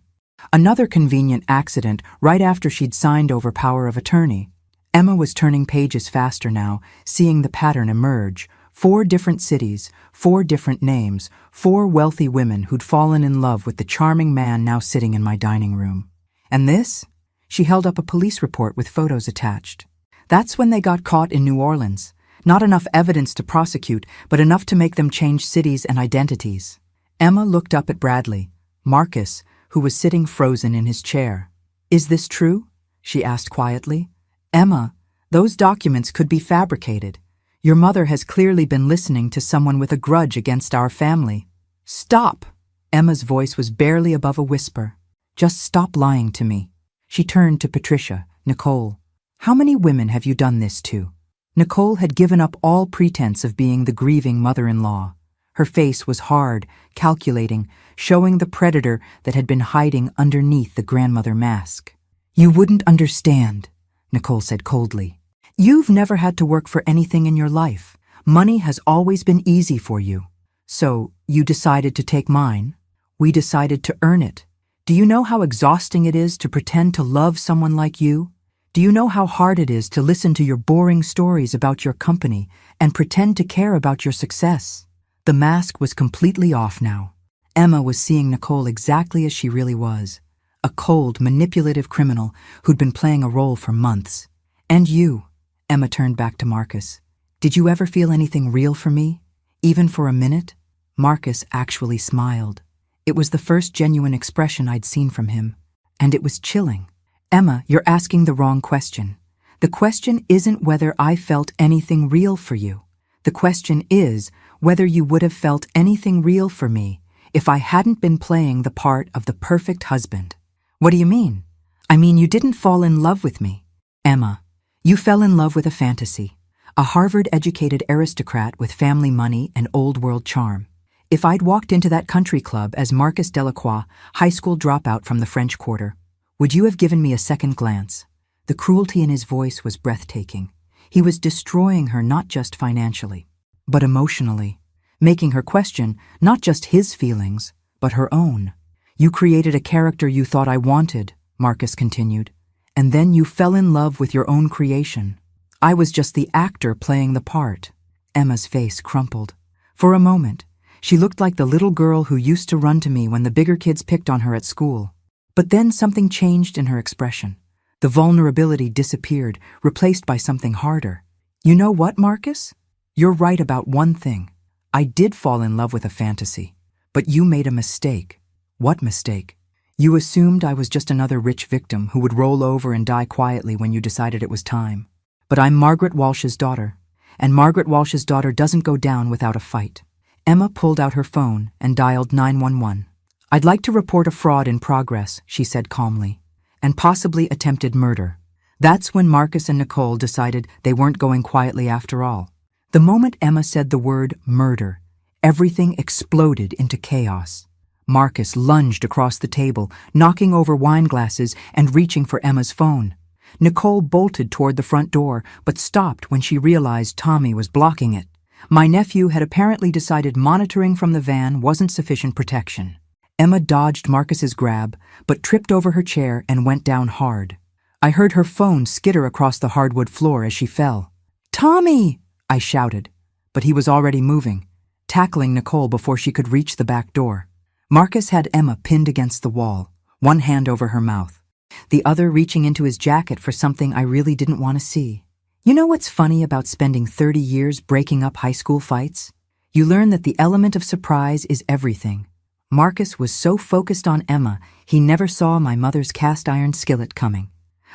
A: Another convenient accident right after she'd signed over power of attorney. Emma was turning pages faster now, seeing the pattern emerge. 4 different cities, 4 different names, 4 wealthy women who'd fallen in love with the charming man now sitting in my dining room. And this? She held up a police report with photos attached. That's when they got caught in New Orleans. Not enough evidence to prosecute, but enough to make them change cities and identities. Emma looked up at Bradley, Marcus, who was sitting frozen in his chair. "Is this true?" she asked quietly. "Emma, those documents could be fabricated. Your mother has clearly been listening to someone with a grudge against our family." "Stop!" Emma's voice was barely above a whisper. "Just stop lying to me." She turned to Patricia, Nicole. "How many women have you done this to?" Nicole had given up all pretense of being the grieving mother-in-law. Her face was hard, calculating, showing the predator that had been hiding underneath the grandmother mask. "You wouldn't understand," Nicole said coldly. "You've never had to work for anything in your life. Money has always been easy for you. So, you decided to take mine. We decided to earn it. Do you know how exhausting it is to pretend to love someone like you? Do you know how hard it is to listen to your boring stories about your company and pretend to care about your success?" The mask was completely off now. Emma was seeing Nicole exactly as she really was. A cold, manipulative criminal who'd been playing a role for months. "And you," Emma turned back to Marcus. "Did you ever feel anything real for me? Even for a minute?" Marcus actually smiled. It was the first genuine expression I'd seen from him. And it was chilling. "Emma, you're asking the wrong question. The question isn't whether I felt anything real for you. The question is whether you would have felt anything real for me if I hadn't been playing the part of the perfect husband." "What do you mean?" "I mean you didn't fall in love with me. Emma, you fell in love with a fantasy. A Harvard-educated aristocrat with family money and old-world charm. If I'd walked into that country club as Marcus Delacroix, high school dropout from the French Quarter, would you have given me a second glance?" The cruelty in his voice was breathtaking. He was destroying her not just financially, but emotionally, making her question not just his feelings, but her own. "You created a character you thought I wanted," Marcus continued, "and then you fell in love with your own creation. I was just the actor playing the part." Emma's face crumpled. For a moment, she looked like the little girl who used to run to me when the bigger kids picked on her at school. But then something changed in her expression. The vulnerability disappeared, replaced by something harder. "You know what, Marcus? You're right about one thing. I did fall in love with a fantasy. But you made a mistake." "What mistake?" "You assumed I was just another rich victim who would roll over and die quietly when you decided it was time. But I'm Margaret Walsh's daughter, and Margaret Walsh's daughter doesn't go down without a fight." Emma pulled out her phone and dialed 911. "I'd like to report a fraud in progress," she said calmly, "and possibly attempted murder." That's when Marcus and Nicole decided they weren't going quietly after all. The moment Emma said the word murder, everything exploded into chaos. Marcus lunged across the table, knocking over wine glasses and reaching for Emma's phone. Nicole bolted toward the front door, but stopped when she realized Tommy was blocking it. My nephew had apparently decided monitoring from the van wasn't sufficient protection. Emma dodged Marcus's grab, but tripped over her chair and went down hard. I heard her phone skitter across the hardwood floor as she fell. "Tommy!" I shouted, but he was already moving, tackling Nicole before she could reach the back door. Marcus had Emma pinned against the wall, one hand over her mouth, the other reaching into his jacket for something I really didn't want to see. You know what's funny about spending 30 years breaking up high school fights? You learn that the element of surprise is everything. Marcus was so focused on Emma, he never saw my mother's cast-iron skillet coming.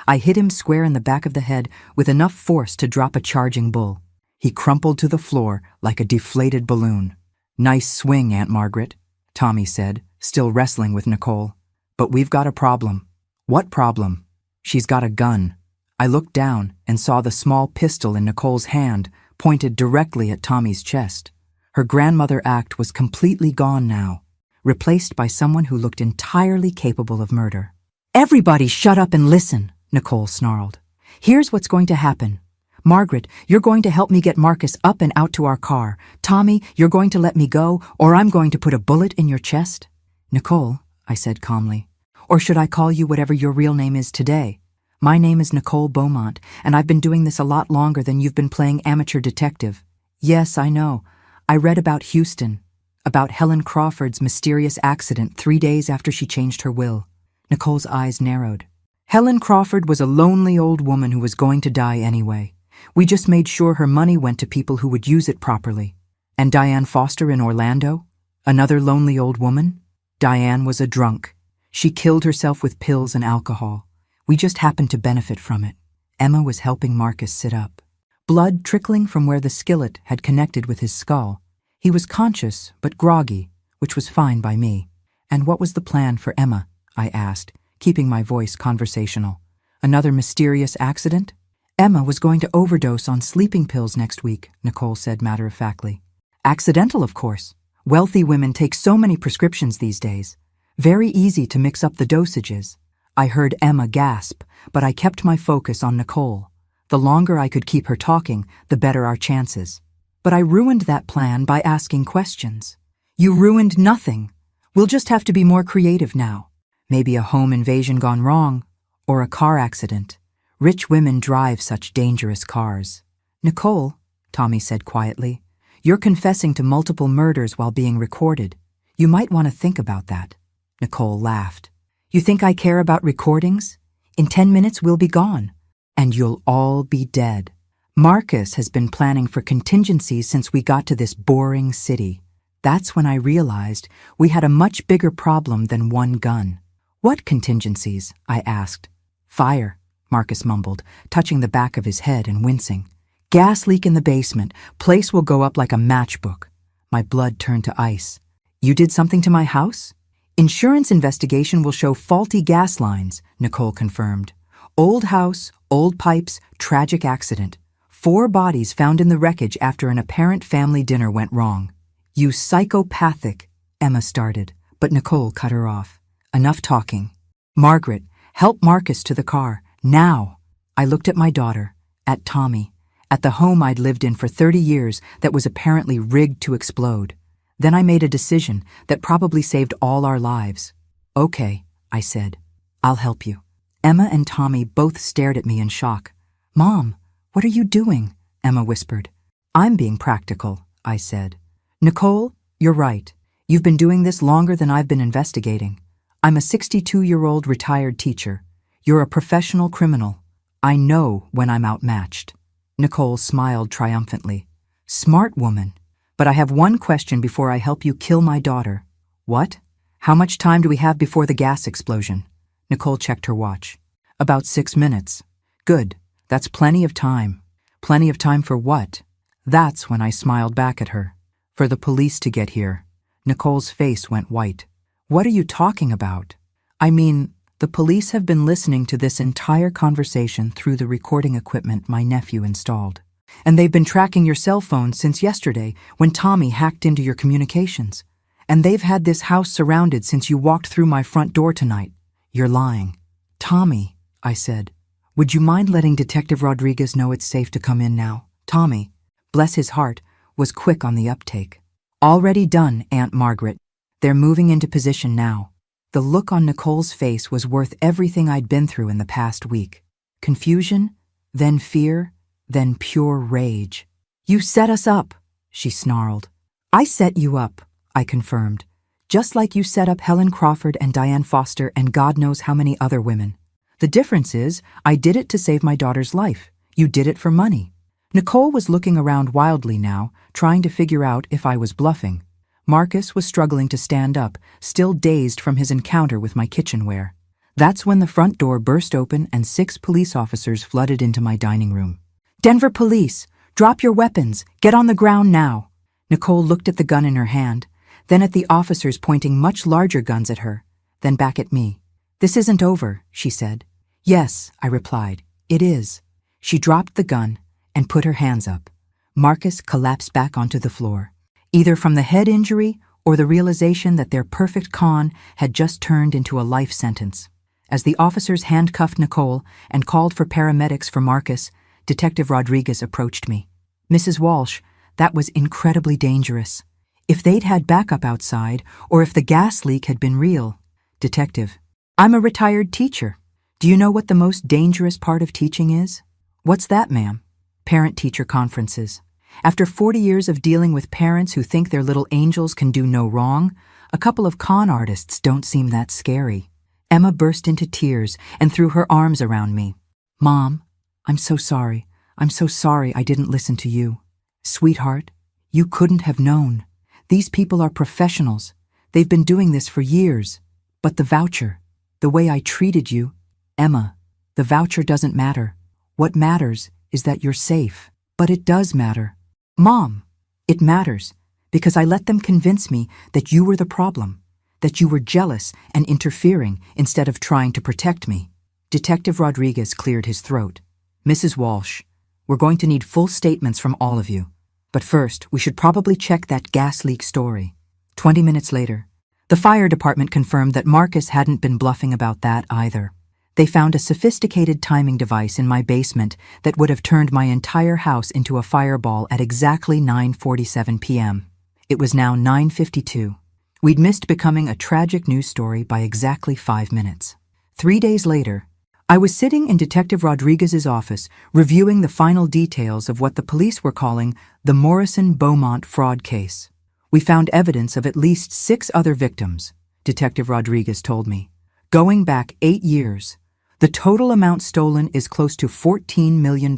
A: I hit him square in the back of the head with enough force to drop a charging bull. He crumpled to the floor like a deflated balloon. "Nice swing, Aunt Margaret," Tommy said, still wrestling with Nicole. "But we've got a problem." "What problem?" "She's got a gun." I looked down and saw the small pistol in Nicole's hand pointed directly at Tommy's chest. Her grandmother act was completely gone now, replaced by someone who looked entirely capable of murder. "Everybody shut up and listen," Nicole snarled. "Here's what's going to happen. Margaret, you're going to help me get Marcus up and out to our car. Tommy, you're going to let me go, or I'm going to put a bullet in your chest." "Nicole," I said calmly, Or should I call you whatever your real name is today? My name is Nicole Beaumont, and I've been doing this a lot longer than you've been playing amateur detective. Yes, I know. I read about Houston, about Helen Crawford's mysterious accident 3 days after she changed her will. Nicole's eyes narrowed. Helen Crawford was a lonely old woman who was going to die anyway. We just made sure her money went to people who would use it properly. And Diane Foster in Orlando? Another lonely old woman? Diane was a drunk. She killed herself with pills and alcohol. We just happened to benefit from it. Emma was helping Marcus sit up. Blood trickling from where the skillet had connected with his skull. He was conscious but groggy, which was fine by me. And what was the plan for Emma? I asked, keeping my voice conversational. Another mysterious accident? Emma was going to overdose on sleeping pills next week, Nicole said matter-of-factly. Accidental, of course. Wealthy women take so many prescriptions these days. Very easy to mix up the dosages. I heard Emma gasp, but I kept my focus on Nicole. The longer I could keep her talking, the better our chances. But I ruined that plan by asking questions. You ruined nothing. We'll just have to be more creative now. Maybe a home invasion gone wrong, or a car accident. Rich women drive such dangerous cars. Nicole, Tommy said quietly, you're confessing to multiple murders while being recorded. You might want to think about that. Nicole laughed. You think I care about recordings? In 10 minutes we'll be gone. And you'll all be dead. Marcus has been planning for contingencies since we got to this boring city. That's when I realized we had a much bigger problem than one gun. What contingencies? I asked. Fire, Marcus mumbled, touching the back of his head and wincing. Gas leak in the basement. Place will go up like a matchbook. My blood turned to ice. You did something to my house? Insurance investigation will show faulty gas lines, Nicole confirmed. Old house, old pipes, tragic accident. 4 bodies found in the wreckage after an apparent family dinner went wrong. You psychopathic, Emma started, but Nicole cut her off. Enough talking. Margaret, help Marcus to the car, now. I looked at my daughter, at Tommy, at the home I'd lived in for 30 years that was apparently rigged to explode. Then I made a decision that probably saved all our lives. Okay, I said. I'll help you. Emma and Tommy both stared at me in shock. Mom, what are you doing? Emma whispered. I'm being practical, I said. Nicole, you're right. You've been doing this longer than I've been investigating. I'm a 62-year-old retired teacher. You're a professional criminal. I know when I'm outmatched. Nicole smiled triumphantly. Smart woman. But I have one question before I help you kill my daughter. What? How much time do we have before the gas explosion? Nicole checked her watch. About 6 minutes. Good. That's plenty of time. Plenty of time for what? That's when I smiled back at her. For the police to get here. Nicole's face went white. What are you talking about? I mean, the police have been listening to this entire conversation through the recording equipment my nephew installed. And they've been tracking your cell phone since yesterday when Tommy hacked into your communications. And they've had this house surrounded since you walked through my front door tonight. You're lying. Tommy, I said, would you mind letting Detective Rodriguez know it's safe to come in now? Tommy, bless his heart, was quick on the uptake. Already done, Aunt Margaret. They're moving into position now. The look on Nicole's face was worth everything I'd been through in the past week. Confusion, then fear, then pure rage. You set us up, she snarled. I set you up, I confirmed. Just like you set up Helen Crawford and Diane Foster and God knows how many other women. The difference is, I did it to save my daughter's life. You did it for money. Nicole was looking around wildly now, trying to figure out if I was bluffing. Marcus was struggling to stand up, still dazed from his encounter with my kitchenware. That's when the front door burst open and 6 police officers flooded into my dining room. Denver police, drop your weapons, get on the ground now. Nicole looked at the gun in her hand, then at the officers pointing much larger guns at her, then back at me. This isn't over, she said. Yes, I replied, it is. She dropped the gun and put her hands up. Marcus collapsed back onto the floor, either from the head injury or the realization that their perfect con had just turned into a life sentence. As the officers handcuffed Nicole and called for paramedics for Marcus, Detective Rodriguez approached me. Mrs. Walsh, that was incredibly dangerous. If they'd had backup outside, or if the gas leak had been real. Detective, I'm a retired teacher. Do you know what the most dangerous part of teaching is? What's that, ma'am? Parent-teacher conferences. After 40 years of dealing with parents who think their little angels can do no wrong, a couple of con artists don't seem that scary. Emma burst into tears and threw her arms around me. Mom, I'm so sorry. I'm so sorry I didn't listen to you. Sweetheart, you couldn't have known. These people are professionals. They've been doing this for years. But the voucher, the way I treated you, Emma, the voucher doesn't matter. What matters is that you're safe. But it does matter. Mom, it matters because I let them convince me that you were the problem, that you were jealous and interfering instead of trying to protect me. Detective Rodriguez cleared his throat. Mrs. Walsh, we're going to need full statements from all of you. But first, we should probably check that gas leak story. 20 minutes later, the fire department confirmed that Marcus hadn't been bluffing about that either. They found a sophisticated timing device in my basement that would have turned my entire house into a fireball at exactly 9:47 p.m. It was now 9:52. We'd missed becoming a tragic news story by exactly 5 minutes. 3 days later, I was sitting in Detective Rodriguez's office reviewing the final details of what the police were calling the Morrison-Beaumont fraud case. We found evidence of at least 6 other victims, Detective Rodriguez told me. Going back 8 years, the total amount stolen is close to $14 million.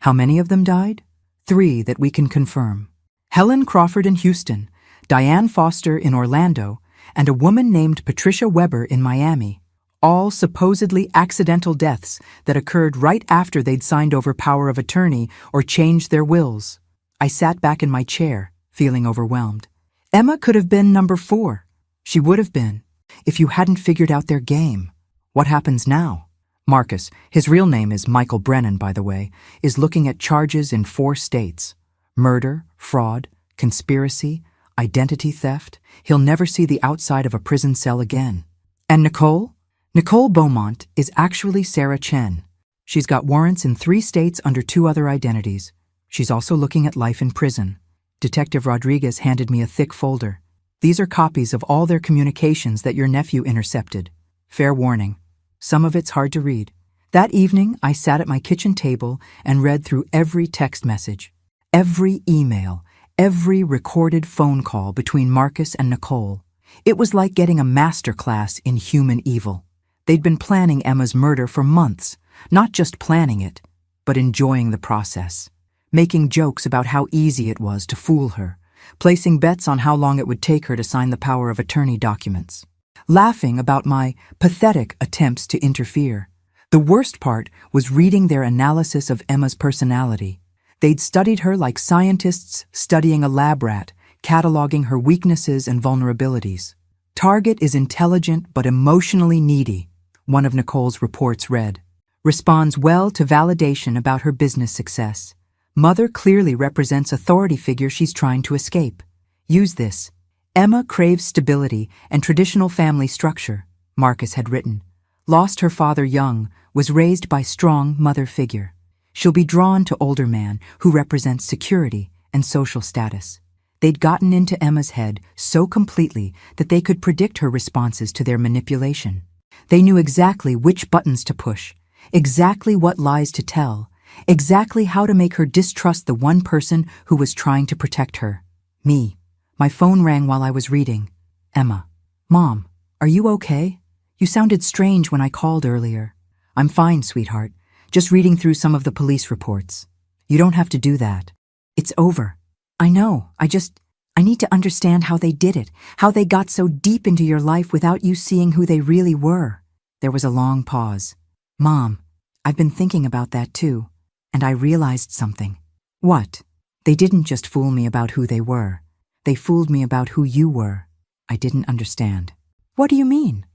A: How many of them died? 3 that we can confirm. Helen Crawford in Houston, Diane Foster in Orlando, and a woman named Patricia Weber in Miami. All supposedly accidental deaths that occurred right after they'd signed over power of attorney or changed their wills. I sat back in my chair, feeling overwhelmed. Emma could have been number 4. She would have been, if you hadn't figured out their game. What happens now? Marcus, his real name is Michael Brennan, by the way, is looking at charges in 4 states. Murder, fraud, conspiracy, identity theft. He'll never see the outside of a prison cell again. And Nicole? Nicole Beaumont is actually Sarah Chen. She's got warrants in 3 states under 2 other identities. She's also looking at life in prison. Detective Rodriguez handed me a thick folder. These are copies of all their communications that your nephew intercepted. Fair warning, some of it's hard to read. That evening, I sat at my kitchen table and read through every text message, every email, every recorded phone call between Marcus and Nicole. It was like getting a masterclass in human evil. They'd been planning Emma's murder for months, not just planning it, but enjoying the process, making jokes about how easy it was to fool her, placing bets on how long it would take her to sign the power of attorney documents, laughing about my pathetic attempts to interfere. The worst part was reading their analysis of Emma's personality. They'd studied her like scientists studying a lab rat, cataloging her weaknesses and vulnerabilities. Target is intelligent but emotionally needy, one of Nicole's reports read. Responds well to validation about her business success. Mother clearly represents authority figure she's trying to escape. Use this. Emma craves stability and traditional family structure, Marcus had written. Lost her father young, was raised by strong mother figure. She'll be drawn to older man who represents security and social status. They'd gotten into Emma's head so completely that they could predict her responses to their manipulation. They knew exactly which buttons to push, exactly what lies to tell, exactly how to make her distrust the one person who was trying to protect her. Me. My phone rang while I was reading. Emma. Mom, are you okay? You sounded strange when I called earlier. I'm fine, sweetheart. Just reading through some of the police reports. You don't have to do that. It's over. I know. I need to understand how they did it, how they got so deep into your life without you seeing who they really were. There was a long pause. Mom, I've been thinking about that too, and I realized something. What? They didn't just fool me about who they were. They fooled me about who you were. I didn't understand. What do you mean?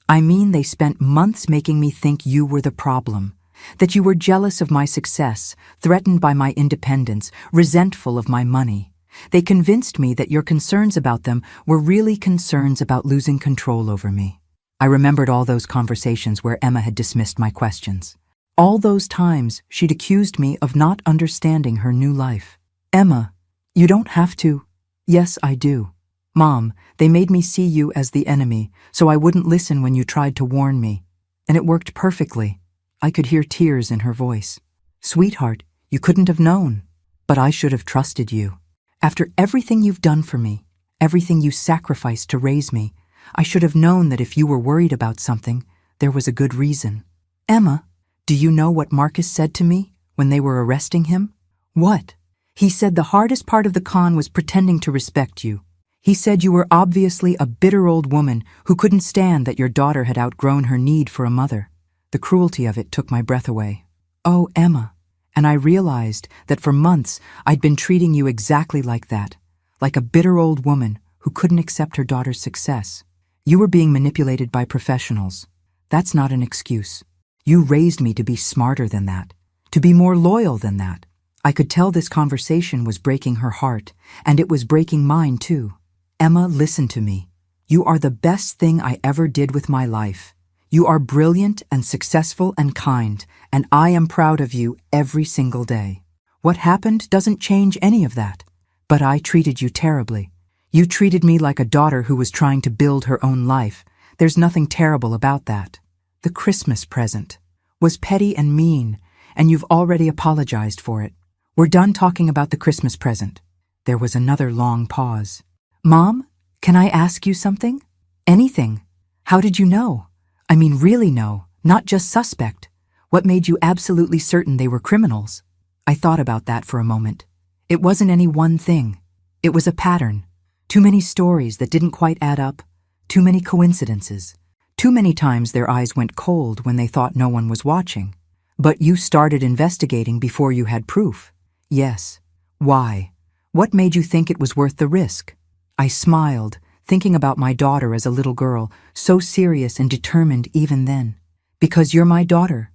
A: I mean they spent months making me think you were the problem, that you were jealous of my success, threatened by my independence, resentful of my money. They convinced me that your concerns about them were really concerns about losing control over me. I remembered all those conversations where Emma had dismissed my questions. All those times she'd accused me of not understanding her new life. Emma, you don't have to. Yes, I do. Mom, they made me see you as the enemy, so I wouldn't listen when you tried to warn me. And it worked perfectly. I could hear tears in her voice. Sweetheart, you couldn't have known. But I should have trusted you. After everything you've done for me, everything you sacrificed to raise me, I should have known that if you were worried about something, there was a good reason. Emma, do you know what Marcus said to me when they were arresting him? What? He said the hardest part of the con was pretending to respect you. He said you were obviously a bitter old woman who couldn't stand that your daughter had outgrown her need for a mother. The cruelty of it took my breath away. Oh, Emma. And I realized that for months I'd been treating you exactly like that, like a bitter old woman who couldn't accept her daughter's success. You were being manipulated by professionals. That's not an excuse. You raised me to be smarter than that, to be more loyal than that. I could tell this conversation was breaking her heart, and it was breaking mine too. Emma, listen to me. You are the best thing I ever did with my life. You are brilliant and successful and kind, and I am proud of you every single day. What happened doesn't change any of that. But I treated you terribly. You treated me like a daughter who was trying to build her own life. There's nothing terrible about that. The Christmas present was petty and mean, and you've already apologized for it. We're done talking about the Christmas present. There was another long pause. Mom, can I ask you something? Anything. How did you know? I mean really know, not just suspect. What made you absolutely certain they were criminals? I thought about that for a moment. It wasn't any one thing. It was a pattern. Too many stories that didn't quite add up. Too many coincidences. Too many times their eyes went cold when they thought no one was watching. But you started investigating before you had proof. Yes. Why? What made you think it was worth the risk? I smiled, thinking about my daughter as a little girl, so serious and determined even then. Because you're my daughter,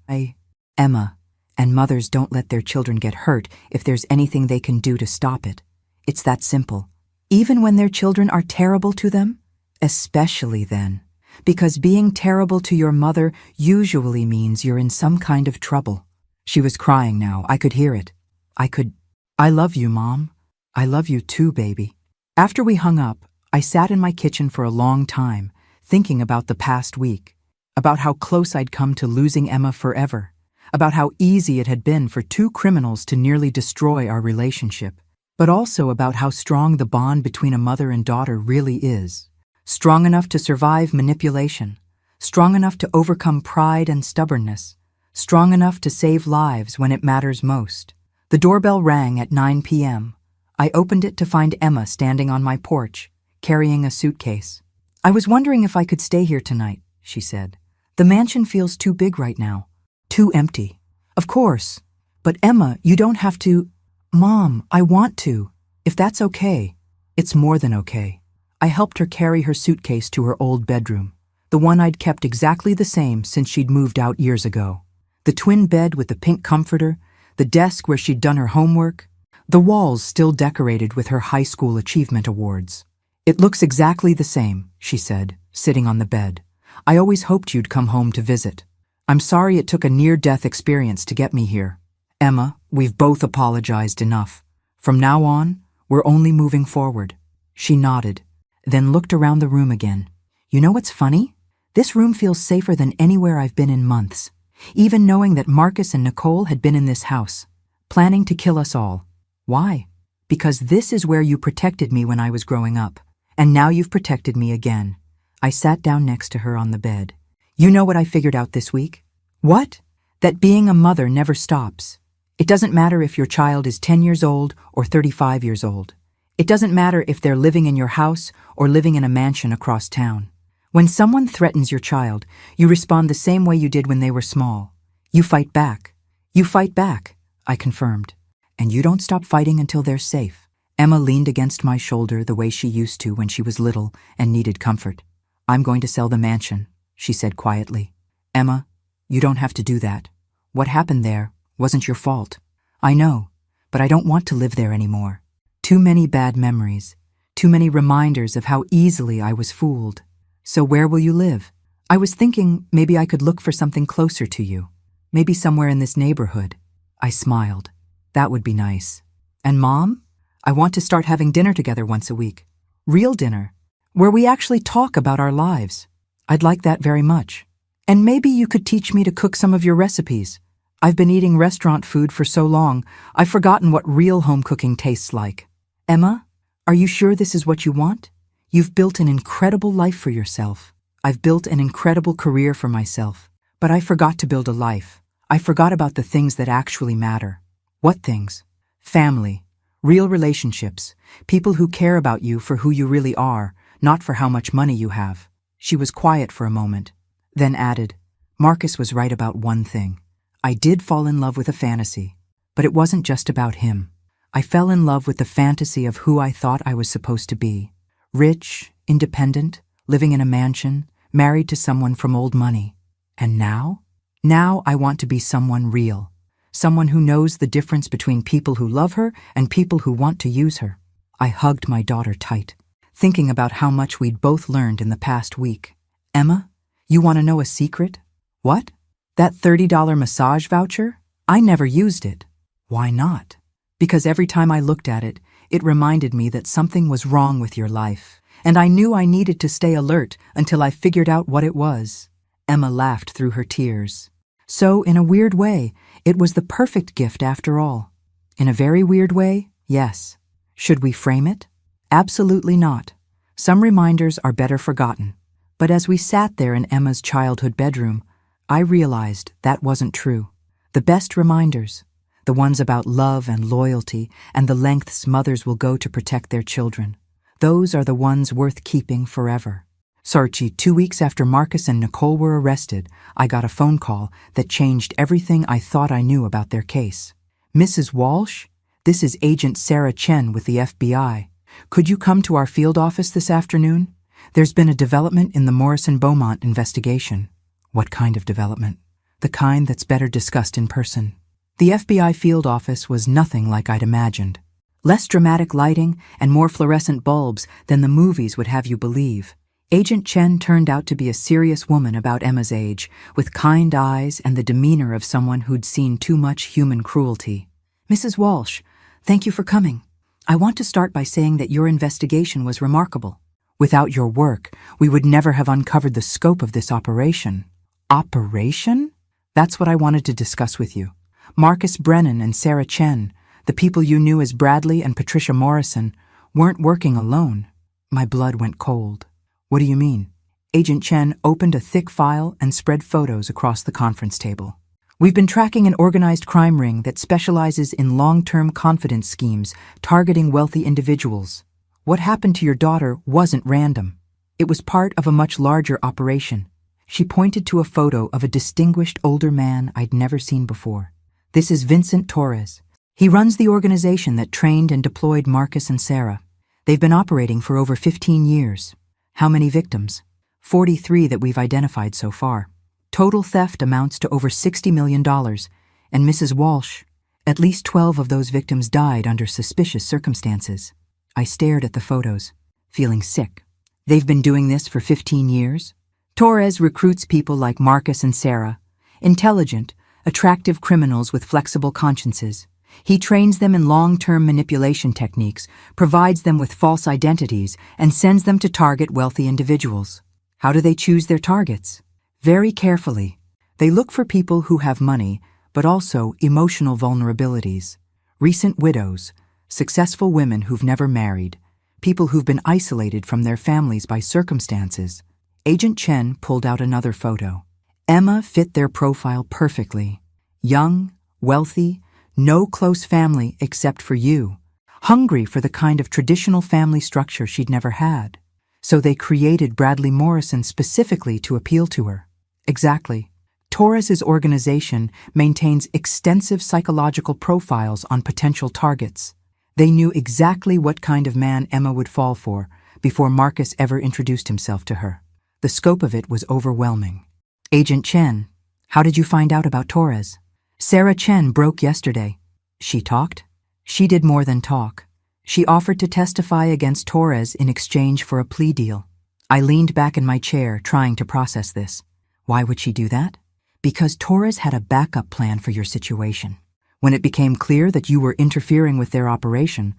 A: Emma, and mothers don't let their children get hurt if there's anything they can do to stop it. It's that simple. Even when their children are terrible to them? Especially then. Because being terrible to your mother usually means you're in some kind of trouble. She was crying now. I could hear it. I love you, Mom. I love you too, baby. After we hung up, I sat in my kitchen for a long time, thinking about the past week, about how close I'd come to losing Emma forever, about how easy it had been for two criminals to nearly destroy our relationship, but also about how strong the bond between a mother and daughter really is. Strong enough to survive manipulation, strong enough to overcome pride and stubbornness, strong enough to save lives when it matters most. The doorbell rang at 9 p.m. I opened it to find Emma standing on my porch, carrying a suitcase. I was wondering if I could stay here tonight, she said. The mansion feels too big right now. Too empty. Of course. But Emma, you don't have to. Mom, I want to. If that's okay. It's more than okay. I helped her carry her suitcase to her old bedroom, the one I'd kept exactly the same since she'd moved out years ago. The twin bed with the pink comforter, the desk where she'd done her homework, the walls still decorated with her high school achievement awards. It looks exactly the same, she said, sitting on the bed. I always hoped you'd come home to visit. I'm sorry it took a near-death experience to get me here. Emma, we've both apologized enough. From now on, we're only moving forward. She nodded, then looked around the room again. You know what's funny? This room feels safer than anywhere I've been in months. Even knowing that Marcus and Nicole had been in this house, planning to kill us all. Why? Because this is where you protected me when I was growing up, and now you've protected me again. I sat down next to her on the bed. You know what I figured out this week? What? That being a mother never stops. It doesn't matter if your child is 10 years old or 35 years old. It doesn't matter if they're living in your house or living in a mansion across town. When someone threatens your child, you respond the same way you did when they were small. You fight back. You fight back, I confirmed. And you don't stop fighting until they're safe. Emma leaned against my shoulder the way she used to when she was little and needed comfort. I'm going to sell the mansion, she said quietly. Emma, you don't have to do that. What happened there wasn't your fault. I know, but I don't want to live there anymore. Too many bad memories. Too many reminders of how easily I was fooled. So where will you live? I was thinking maybe I could look for something closer to you. Maybe somewhere in this neighborhood. I smiled. That would be nice. And Mom? I want to start having dinner together once a week. Real dinner, where we actually talk about our lives. I'd like that very much. And maybe you could teach me to cook some of your recipes. I've been eating restaurant food for so long, I've forgotten what real home cooking tastes like. Emma, are you sure this is what you want? You've built an incredible life for yourself. I've built an incredible career for myself. But I forgot to build a life. I forgot about the things that actually matter. What things? Family, real relationships, people who care about you for who you really are, not for how much money you have. She was quiet for a moment, then added, Marcus was right about one thing. I did fall in love with a fantasy, but it wasn't just about him. I fell in love with the fantasy of who I thought I was supposed to be. Rich, independent, living in a mansion, married to someone from old money. And now? Now I want to be someone real. Someone who knows the difference between people who love her and people who want to use her. I hugged my daughter tight, thinking about how much we'd both learned in the past week. Emma, you want to know a secret? What? That $30 massage voucher? I never used it. Why not? Because every time I looked at it, it reminded me that something was wrong with your life, and I knew I needed to stay alert until I figured out what it was. Emma laughed through her tears. So, in a weird way, it was the perfect gift after all. In a very weird way, yes. Should we frame it? Absolutely not. Some reminders are better forgotten. But as we sat there in Emma's childhood bedroom, I realized that wasn't true. The best reminders, the ones about love and loyalty and the lengths mothers will go to protect their children, those are the ones worth keeping forever. Sarchi, 2 weeks after Marcus and Nicole were arrested, I got a phone call that changed everything I thought I knew about their case. Mrs. Walsh, this is Agent Sarah Chen with the FBI. Could you come to our field office this afternoon? There's been a development in the Morrison-Beaumont investigation. What kind of development? The kind that's better discussed in person. The FBI field office was nothing like I'd imagined. Less dramatic lighting and more fluorescent bulbs than the movies would have you believe. Agent Chen turned out to be a serious woman about Emma's age, with kind eyes and the demeanor of someone who'd seen too much human cruelty. Mrs. Walsh, thank you for coming. I want to start by saying that your investigation was remarkable. Without your work, we would never have uncovered the scope of this operation. Operation? That's what I wanted to discuss with you. Marcus Brennan and Sarah Chen, the people you knew as Bradley and Patricia Morrison, weren't working alone. My blood went cold. What do you mean? Agent Chen opened a thick file and spread photos across the conference table. We've been tracking an organized crime ring that specializes in long-term confidence schemes targeting wealthy individuals. What happened to your daughter wasn't random. It was part of a much larger operation. She pointed to a photo of a distinguished older man I'd never seen before. This is Vincent Torres. He runs the organization that trained and deployed Marcus and Sarah. They've been operating for over 15 years. How many victims? 43 that we've identified so far. Total theft amounts to over $60 million, and Mrs. Walsh, at least 12 of those victims died under suspicious circumstances. I stared at the photos, feeling sick. They've been doing this for 15 years? Torres recruits people like Marcus and Sarah, intelligent, attractive criminals with flexible consciences. He trains them in long-term manipulation techniques, provides them with false identities, and sends them to target wealthy individuals. How do they choose their targets? Very carefully. They look for people who have money, but also emotional vulnerabilities. Recent widows, successful women who've never married, people who've been isolated from their families by circumstances. Agent Chen pulled out another photo. Emma fit their profile perfectly. Young, wealthy, no close family except for you. Hungry for the kind of traditional family structure she'd never had. So they created Bradley Morrison specifically to appeal to her. Exactly. Torres's organization maintains extensive psychological profiles on potential targets. They knew exactly what kind of man Emma would fall for before Marcus ever introduced himself to her. The scope of it was overwhelming. Agent Chen, how did you find out about Torres? Sarah Chen broke yesterday. She talked? She did more than talk. She offered to testify against Torres in exchange for a plea deal. I leaned back in my chair, trying to process this. Why would she do that? Because Torres had a backup plan for your situation. When it became clear that you were interfering with their operation,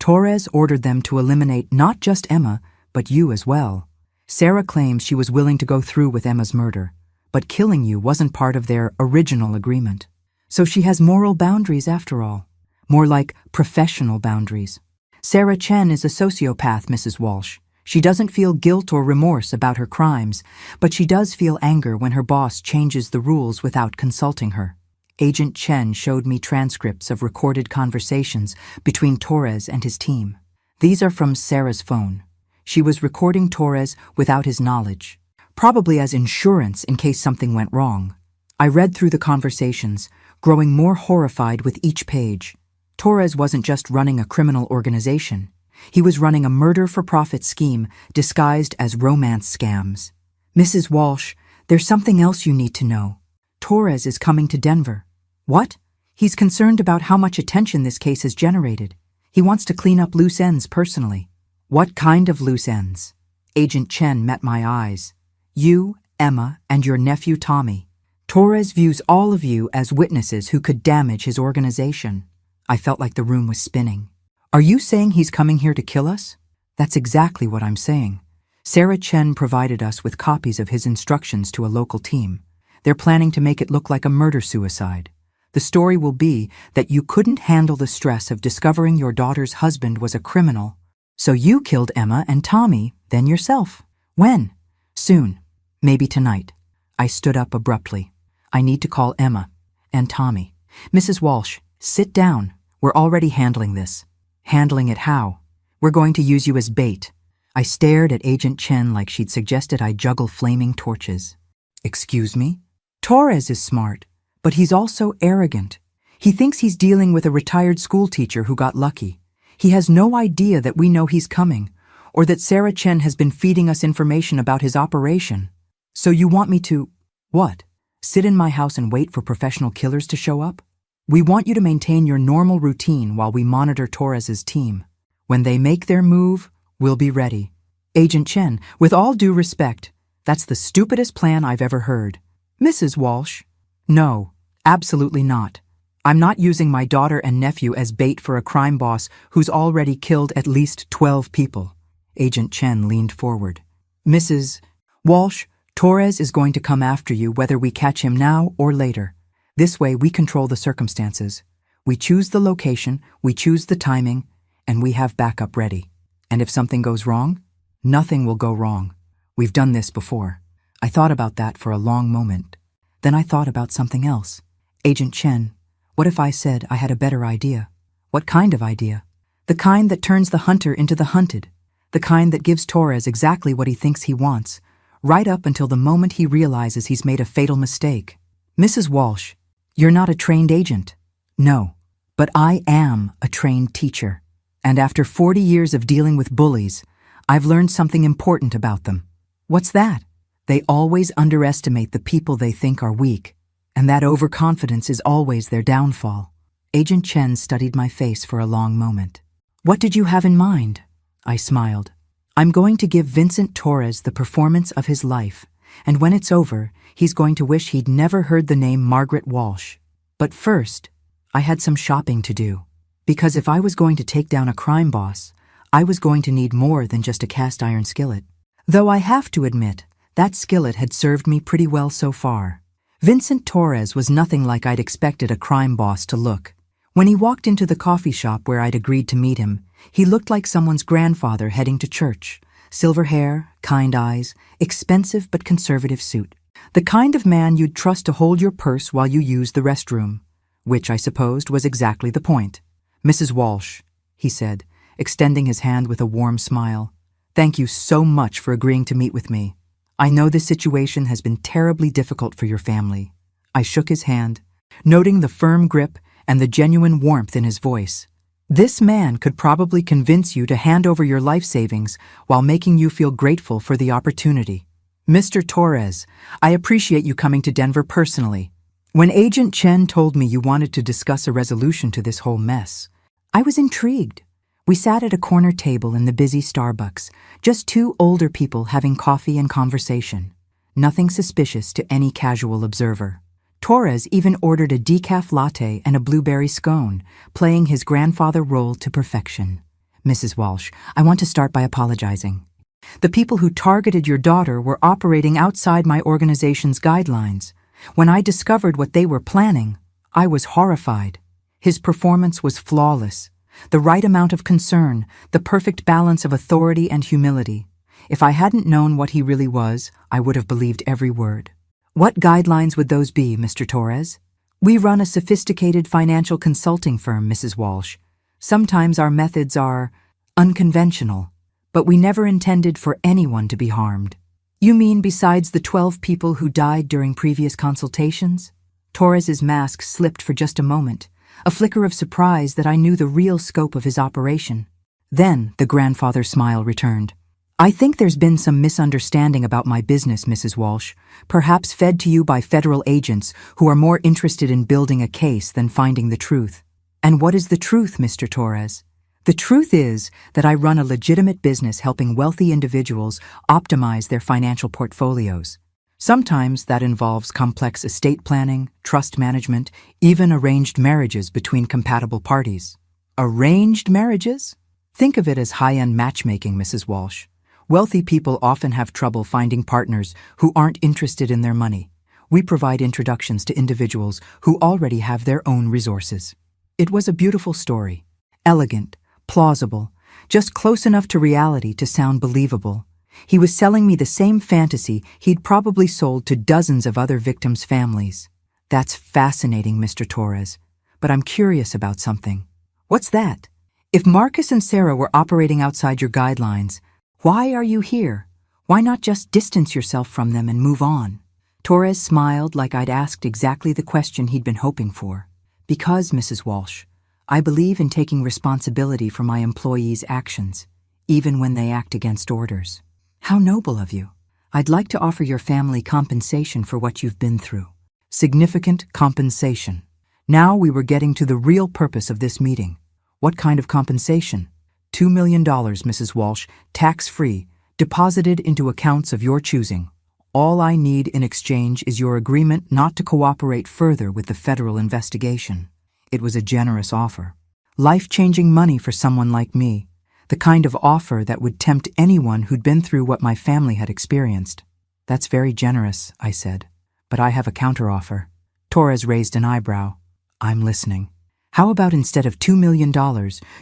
A: Torres ordered them to eliminate not just Emma, but you as well. Sarah claims she was willing to go through with Emma's murder, but killing you wasn't part of their original agreement. So she has moral boundaries after all. More like professional boundaries. Sarah Chen is a sociopath, Mrs. Walsh. She doesn't feel guilt or remorse about her crimes, but she does feel anger when her boss changes the rules without consulting her. Agent Chen showed me transcripts of recorded conversations between Torres and his team. These are from Sarah's phone. She was recording Torres without his knowledge, probably as insurance in case something went wrong. I read through the conversations, growing more horrified with each page. Torres wasn't just running a criminal organization. He was running a murder-for-profit scheme disguised as romance scams. Mrs. Walsh, there's something else you need to know. Torres is coming to Denver. What? He's concerned about how much attention this case has generated. He wants to clean up loose ends personally. What kind of loose ends? Agent Chen met my eyes. You, Emma, and your nephew Tommy. Torres views all of you as witnesses who could damage his organization. I felt like the room was spinning. Are you saying he's coming here to kill us? That's exactly what I'm saying. Sarah Chen provided us with copies of his instructions to a local team. They're planning to make it look like a murder-suicide. The story will be that you couldn't handle the stress of discovering your daughter's husband was a criminal. So you killed Emma and Tommy, then yourself. When? Soon. Maybe tonight. I stood up abruptly. I need to call Emma and Tommy. Mrs. Walsh, sit down. We're already handling this. Handling it how? We're going to use you as bait. I stared at Agent Chen like she'd suggested I juggle flaming torches. Excuse me? Torres is smart, but he's also arrogant. He thinks he's dealing with a retired school teacher who got lucky. He has no idea that we know he's coming, or that Sarah Chen has been feeding us information about his operation. So you want me to, what? Sit in my house and wait for professional killers to show up? We want you to maintain your normal routine while we monitor Torres's team. When they make their move, we'll be ready. Agent Chen, with all due respect, that's the stupidest plan I've ever heard. Mrs. Walsh? No, absolutely not. I'm not using my daughter and nephew as bait for a crime boss who's already killed at least 12 people. Agent Chen leaned forward. Mrs. Walsh, Torres is going to come after you whether we catch him now or later. This way we control the circumstances. We choose the location, we choose the timing, and we have backup ready. And if something goes wrong, nothing will go wrong. We've done this before. I thought about that for a long moment. Then I thought about something else. Agent Chen, what if I said I had a better idea? What kind of idea? The kind that turns the hunter into the hunted. The kind that gives Torres exactly what he thinks he wants, right up until the moment he realizes he's made a fatal mistake. Mrs. Walsh, you're not a trained agent. No, but I am a trained teacher. And after 40 years of dealing with bullies, I've learned something important about them. What's that? They always underestimate the people they think are weak, and that overconfidence is always their downfall. Agent Chen studied my face for a long moment. What did you have in mind? I smiled. I'm going to give Vincent Torres the performance of his life, and when it's over, he's going to wish he'd never heard the name Margaret Walsh. But first, I had some shopping to do. Because if I was going to take down a crime boss, I was going to need more than just a cast iron skillet. Though I have to admit, that skillet had served me pretty well so far. Vincent Torres was nothing like I'd expected a crime boss to look. When he walked into the coffee shop where I'd agreed to meet him, he looked like someone's grandfather heading to church. Silver hair, kind eyes, expensive but conservative suit. The kind of man you'd trust to hold your purse while you used the restroom. Which, I supposed, was exactly the point. Mrs. Walsh, he said, extending his hand with a warm smile. Thank you so much for agreeing to meet with me. I know this situation has been terribly difficult for your family. I shook his hand, noting the firm grip and the genuine warmth in his voice. This man could probably convince you to hand over your life savings while making you feel grateful for the opportunity. Mr. Torres, I appreciate you coming to Denver personally. When Agent Chen told me you wanted to discuss a resolution to this whole mess, I was intrigued. We sat at a corner table in the busy Starbucks, just two older people having coffee and conversation. Nothing suspicious to any casual observer. Torres even ordered a decaf latte and a blueberry scone, playing his grandfather role to perfection. Mrs. Walsh, I want to start by apologizing. The people who targeted your daughter were operating outside my organization's guidelines. When I discovered what they were planning, I was horrified. His performance was flawless. The right amount of concern, the perfect balance of authority and humility. If I hadn't known what he really was, I would have believed every word. What guidelines would those be, Mr. Torres? We run a sophisticated financial consulting firm, Mrs. Walsh. Sometimes our methods are unconventional, but we never intended for anyone to be harmed. You mean besides the 12 people who died during previous consultations? Torres's mask slipped for just a moment, a flicker of surprise that I knew the real scope of his operation. Then the grandfather's smile returned. I think there's been some misunderstanding about my business, Mrs. Walsh, perhaps fed to you by federal agents who are more interested in building a case than finding the truth. And what is the truth, Mr. Torres? The truth is that I run a legitimate business helping wealthy individuals optimize their financial portfolios. Sometimes that involves complex estate planning, trust management, even arranged marriages between compatible parties. Arranged marriages? Think of it as high-end matchmaking, Mrs. Walsh. Wealthy people often have trouble finding partners who aren't interested in their money. We provide introductions to individuals who already have their own resources. It was a beautiful story. Elegant, plausible, just close enough to reality to sound believable. He was selling me the same fantasy he'd probably sold to dozens of other victims' families. That's fascinating, Mr. Torres. But I'm curious about something. What's that? If Marcus and Sarah were operating outside your guidelines, why are you here? Why not just distance yourself from them and move on? Torres smiled like I'd asked exactly the question he'd been hoping for. Because, Mrs. Walsh, I believe in taking responsibility for my employees' actions, even when they act against orders. How noble of you. I'd like to offer your family compensation for what you've been through. Significant compensation. Now we were getting to the real purpose of this meeting. What kind of compensation? $2 million, Mrs. Walsh, tax-free, deposited into accounts of your choosing. All I need in exchange is your agreement not to cooperate further with the federal investigation. It was a generous offer. Life-changing money for someone like me. The kind of offer that would tempt anyone who'd been through what my family had experienced. That's very generous, I said. But I have a counteroffer. Torres raised an eyebrow. I'm listening. How about instead of $2 million,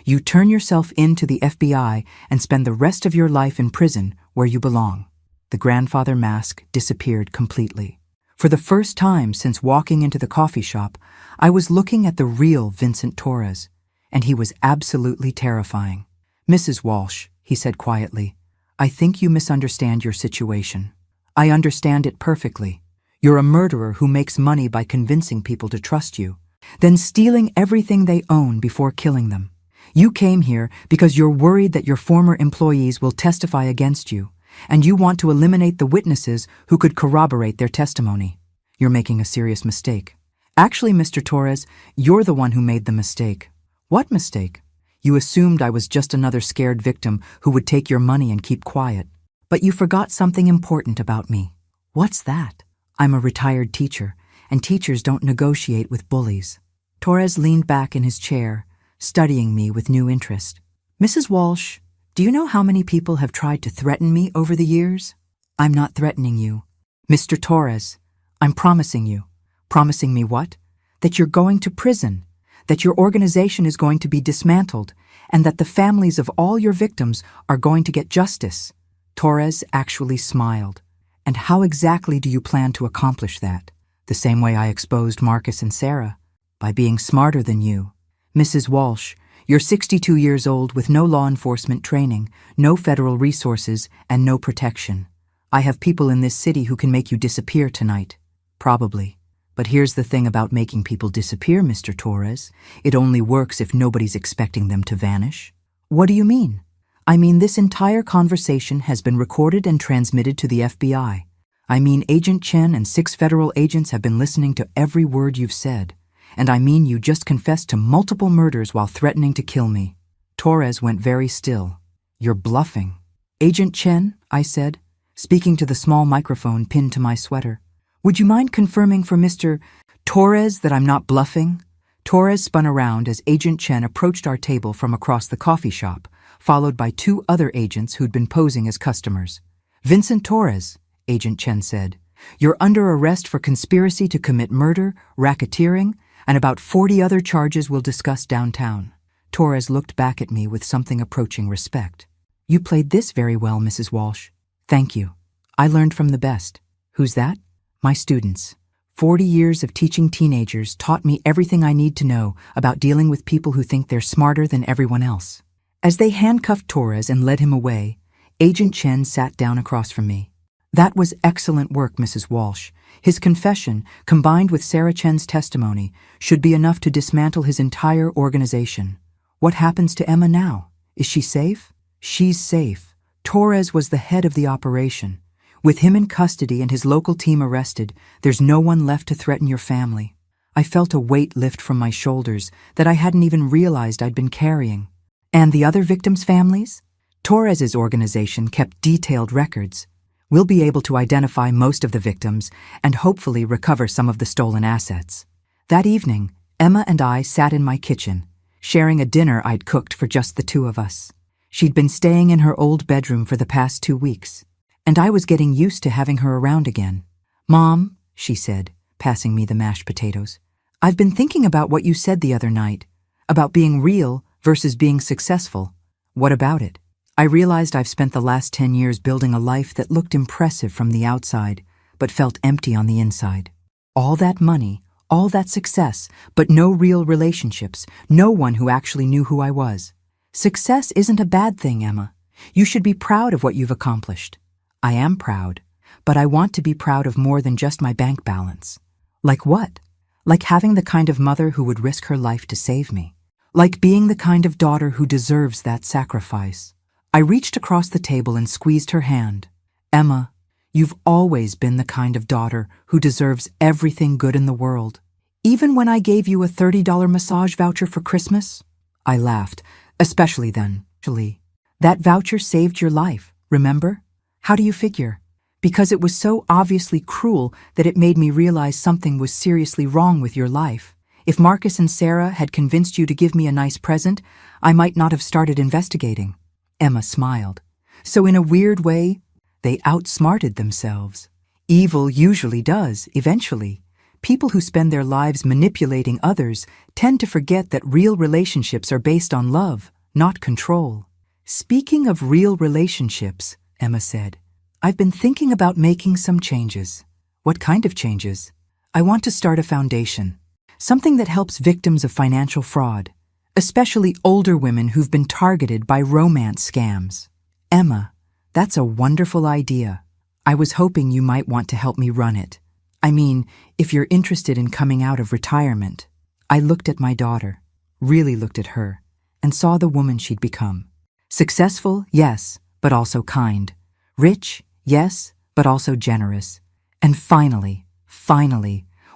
A: you turn yourself in to the FBI and spend the rest of your life in prison where you belong? The grandfather mask disappeared completely. For the first time since walking into the coffee shop, I was looking at the real Vincent Torres, and he was absolutely terrifying. Mrs. Walsh, he said quietly, I think you misunderstand your situation. I understand it perfectly. You're a murderer who makes money by convincing people to trust you, then stealing everything they own before killing them. You came here because you're worried that your former employees will testify against you, and you want to eliminate the witnesses who could corroborate their testimony. You're making a serious mistake. Actually, Mr. Torres, you're the one who made the mistake. What mistake? You assumed I was just another scared victim who would take your money and keep quiet. But you forgot something important about me. What's that? I'm a retired teacher, and teachers don't negotiate with bullies. Torres leaned back in his chair, studying me with new interest. Mrs. Walsh, do you know how many people have tried to threaten me over the years? I'm not threatening you. Mr. Torres, I'm promising you. Promising me what? That you're going to prison, that your organization is going to be dismantled, and that the families of all your victims are going to get justice. Torres actually smiled. And how exactly do you plan to accomplish that? The same way I exposed Marcus and Sarah, by being smarter than you. Mrs. Walsh, you're 62 years old with no law enforcement training, no federal resources, and no protection. I have people in this city who can make you disappear tonight. Probably. But here's the thing about making people disappear, Mr. Torres. It only works if nobody's expecting them to vanish. What do you mean? I mean this entire conversation has been recorded and transmitted to the FBI. I mean Agent Chen and 6 federal agents have been listening to every word you've said. And I mean you just confessed to multiple murders while threatening to kill me. Torres went very still. You're bluffing. Agent Chen, I said, speaking to the small microphone pinned to my sweater. Would you mind confirming for Mr. Torres that I'm not bluffing? Torres spun around as Agent Chen approached our table from across the coffee shop, followed by two other agents who'd been posing as customers. "Vincent Torres," Agent Chen said, "you're under arrest for conspiracy to commit murder, racketeering, and about 40 other charges we'll discuss downtown." Torres looked back at me with something approaching respect. "You played this very well, Mrs. Walsh. Thank you. I learned from the best." "Who's that?" "My students. 40 years of teaching teenagers taught me everything I need to know about dealing with people who think they're smarter than everyone else." As they handcuffed Torres and led him away, Agent Chen sat down across from me. "That was excellent work, Mrs. Walsh. His confession, combined with Sarah Chen's testimony, should be enough to dismantle his entire organization. What happens to Emma now? Is she safe?" "She's safe. Torres was the head of the operation. With him in custody and his local team arrested, there's no one left to threaten your family." I felt a weight lift from my shoulders that I hadn't even realized I'd been carrying. "And the other victims' families?" "Torres's organization kept detailed records. We'll be able to identify most of the victims and hopefully recover some of the stolen assets." That evening, Emma and I sat in my kitchen, sharing a dinner I'd cooked for just the two of us. She'd been staying in her old bedroom for the past 2 weeks, and I was getting used to having her around again. "Mom," she said, passing me the mashed potatoes, "I've been thinking about what you said the other night, about being real versus being successful." "What about it?" "I realized I've spent the last 10 years building a life that looked impressive from the outside, but felt empty on the inside. All that money, all that success, but no real relationships, no one who actually knew who I was. Success isn't a bad thing, Emma. You should be proud of what you've accomplished." "I am proud, but I want to be proud of more than just my bank balance." "Like what?" "Like having the kind of mother who would risk her life to save me. Like being the kind of daughter who deserves that sacrifice." I reached across the table and squeezed her hand. "Emma, you've always been the kind of daughter who deserves everything good in the world. Even when I gave you a $30 massage voucher for Christmas?" I laughed. "Especially then, actually. That voucher saved your life, remember? How do you figure?" "Because it was so obviously cruel that it made me realize something was seriously wrong with your life. If Marcus and Sarah had convinced you to give me a nice present, I might not have started investigating." Emma smiled. "So in a weird way, they outsmarted themselves. Evil usually does, eventually. People who spend their lives manipulating others tend to forget that real relationships are based on love, not control." "Speaking of real relationships," Emma said, "I've been thinking about making some changes." "What kind of changes?" "I want to start a foundation. Something that helps victims of financial fraud, especially older women who've been targeted by romance scams." "Emma, that's a wonderful idea. I was hoping you might want to help me run it. I mean, if you're interested in coming out of retirement." I looked at my daughter, really looked at her, and saw the woman she'd become. Successful, yes, but also kind. Rich, yes, but also generous. And finally,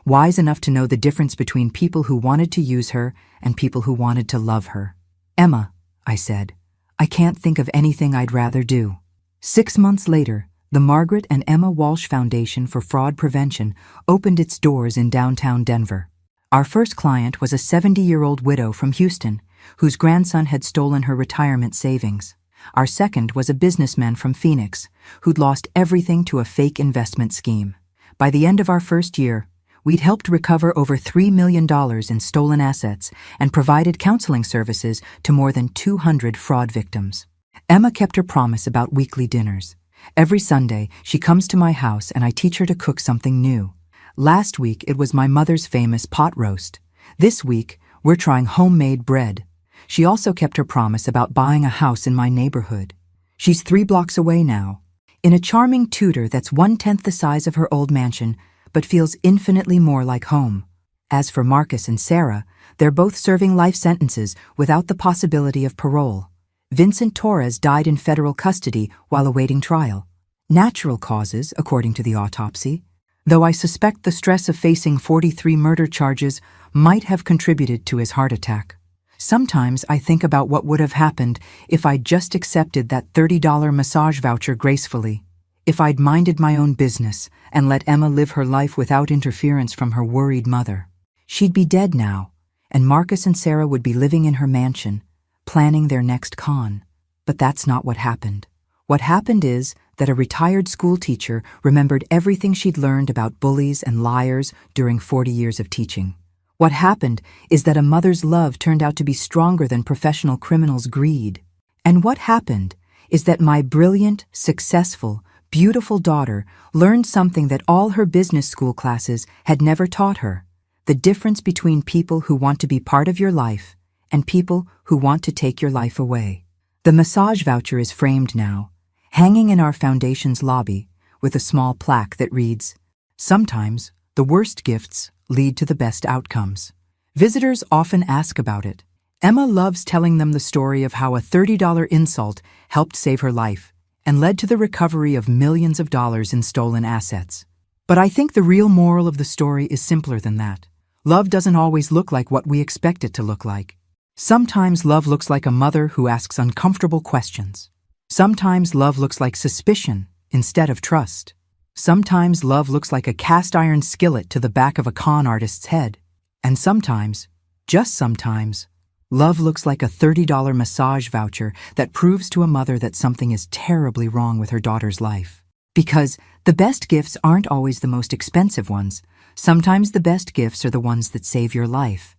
A: wise enough to know the difference between people who wanted to use her and people who wanted to love her. "Emma," I said, "I can't think of anything I'd rather do." 6 months later, the Margaret and Emma Walsh Foundation for Fraud Prevention opened its doors in downtown Denver. Our first client was a 70-year-old widow from Houston, whose grandson had stolen her retirement savings. Our second was a businessman from Phoenix, who'd lost everything to a fake investment scheme. By the end of our first year, we'd helped recover over $3 million in stolen assets and provided counseling services to more than 200 fraud victims. Emma kept her promise about weekly dinners. Every Sunday, she comes to my house and I teach her to cook something new. Last week, it was my mother's famous pot roast. This week, we're trying homemade bread. She also kept her promise about buying a house in my neighborhood. She's 3 blocks away now, in a charming Tudor that's 1/10 the size of her old mansion, but feels infinitely more like home. As for Marcus and Sarah, they're both serving life sentences without the possibility of parole. Vincent Torres died in federal custody while awaiting trial. Natural causes, according to the autopsy, though I suspect the stress of facing 43 murder charges might have contributed to his heart attack. Sometimes I think about what would have happened if I'd just accepted that $30 massage voucher gracefully, if I'd minded my own business and let Emma live her life without interference from her worried mother. She'd be dead now, and Marcus and Sarah would be living in her mansion, planning their next con. But that's not what happened. What happened is that a retired school teacher remembered everything she'd learned about bullies and liars during 40 years of teaching. What happened is that a mother's love turned out to be stronger than professional criminals' greed. And what happened is that my brilliant, successful, beautiful daughter learned something that all her business school classes had never taught her: the difference between people who want to be part of your life and people who want to take your life away. The massage voucher is framed now, hanging in our foundation's lobby with a small plaque that reads, "Sometimes the worst gifts lead to the best outcomes." Visitors often ask about it. Emma loves telling them the story of how a $30 insult helped save her life and led to the recovery of millions of dollars in stolen assets. But I think the real moral of the story is simpler than that. Love doesn't always look like what we expect it to look like. Sometimes love looks like a mother who asks uncomfortable questions. Sometimes love looks like suspicion instead of trust. Sometimes love looks like a cast-iron skillet to the back of a con artist's head. And sometimes, just sometimes, love looks like a $30 massage voucher that proves to a mother that something is terribly wrong with her daughter's life. Because the best gifts aren't always the most expensive ones. Sometimes the best gifts are the ones that save your life.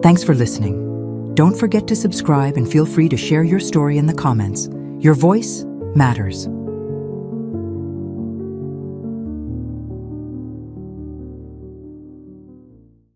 A: Thanks for listening. Don't forget to subscribe and feel free to share your story in the comments. Your voice matters.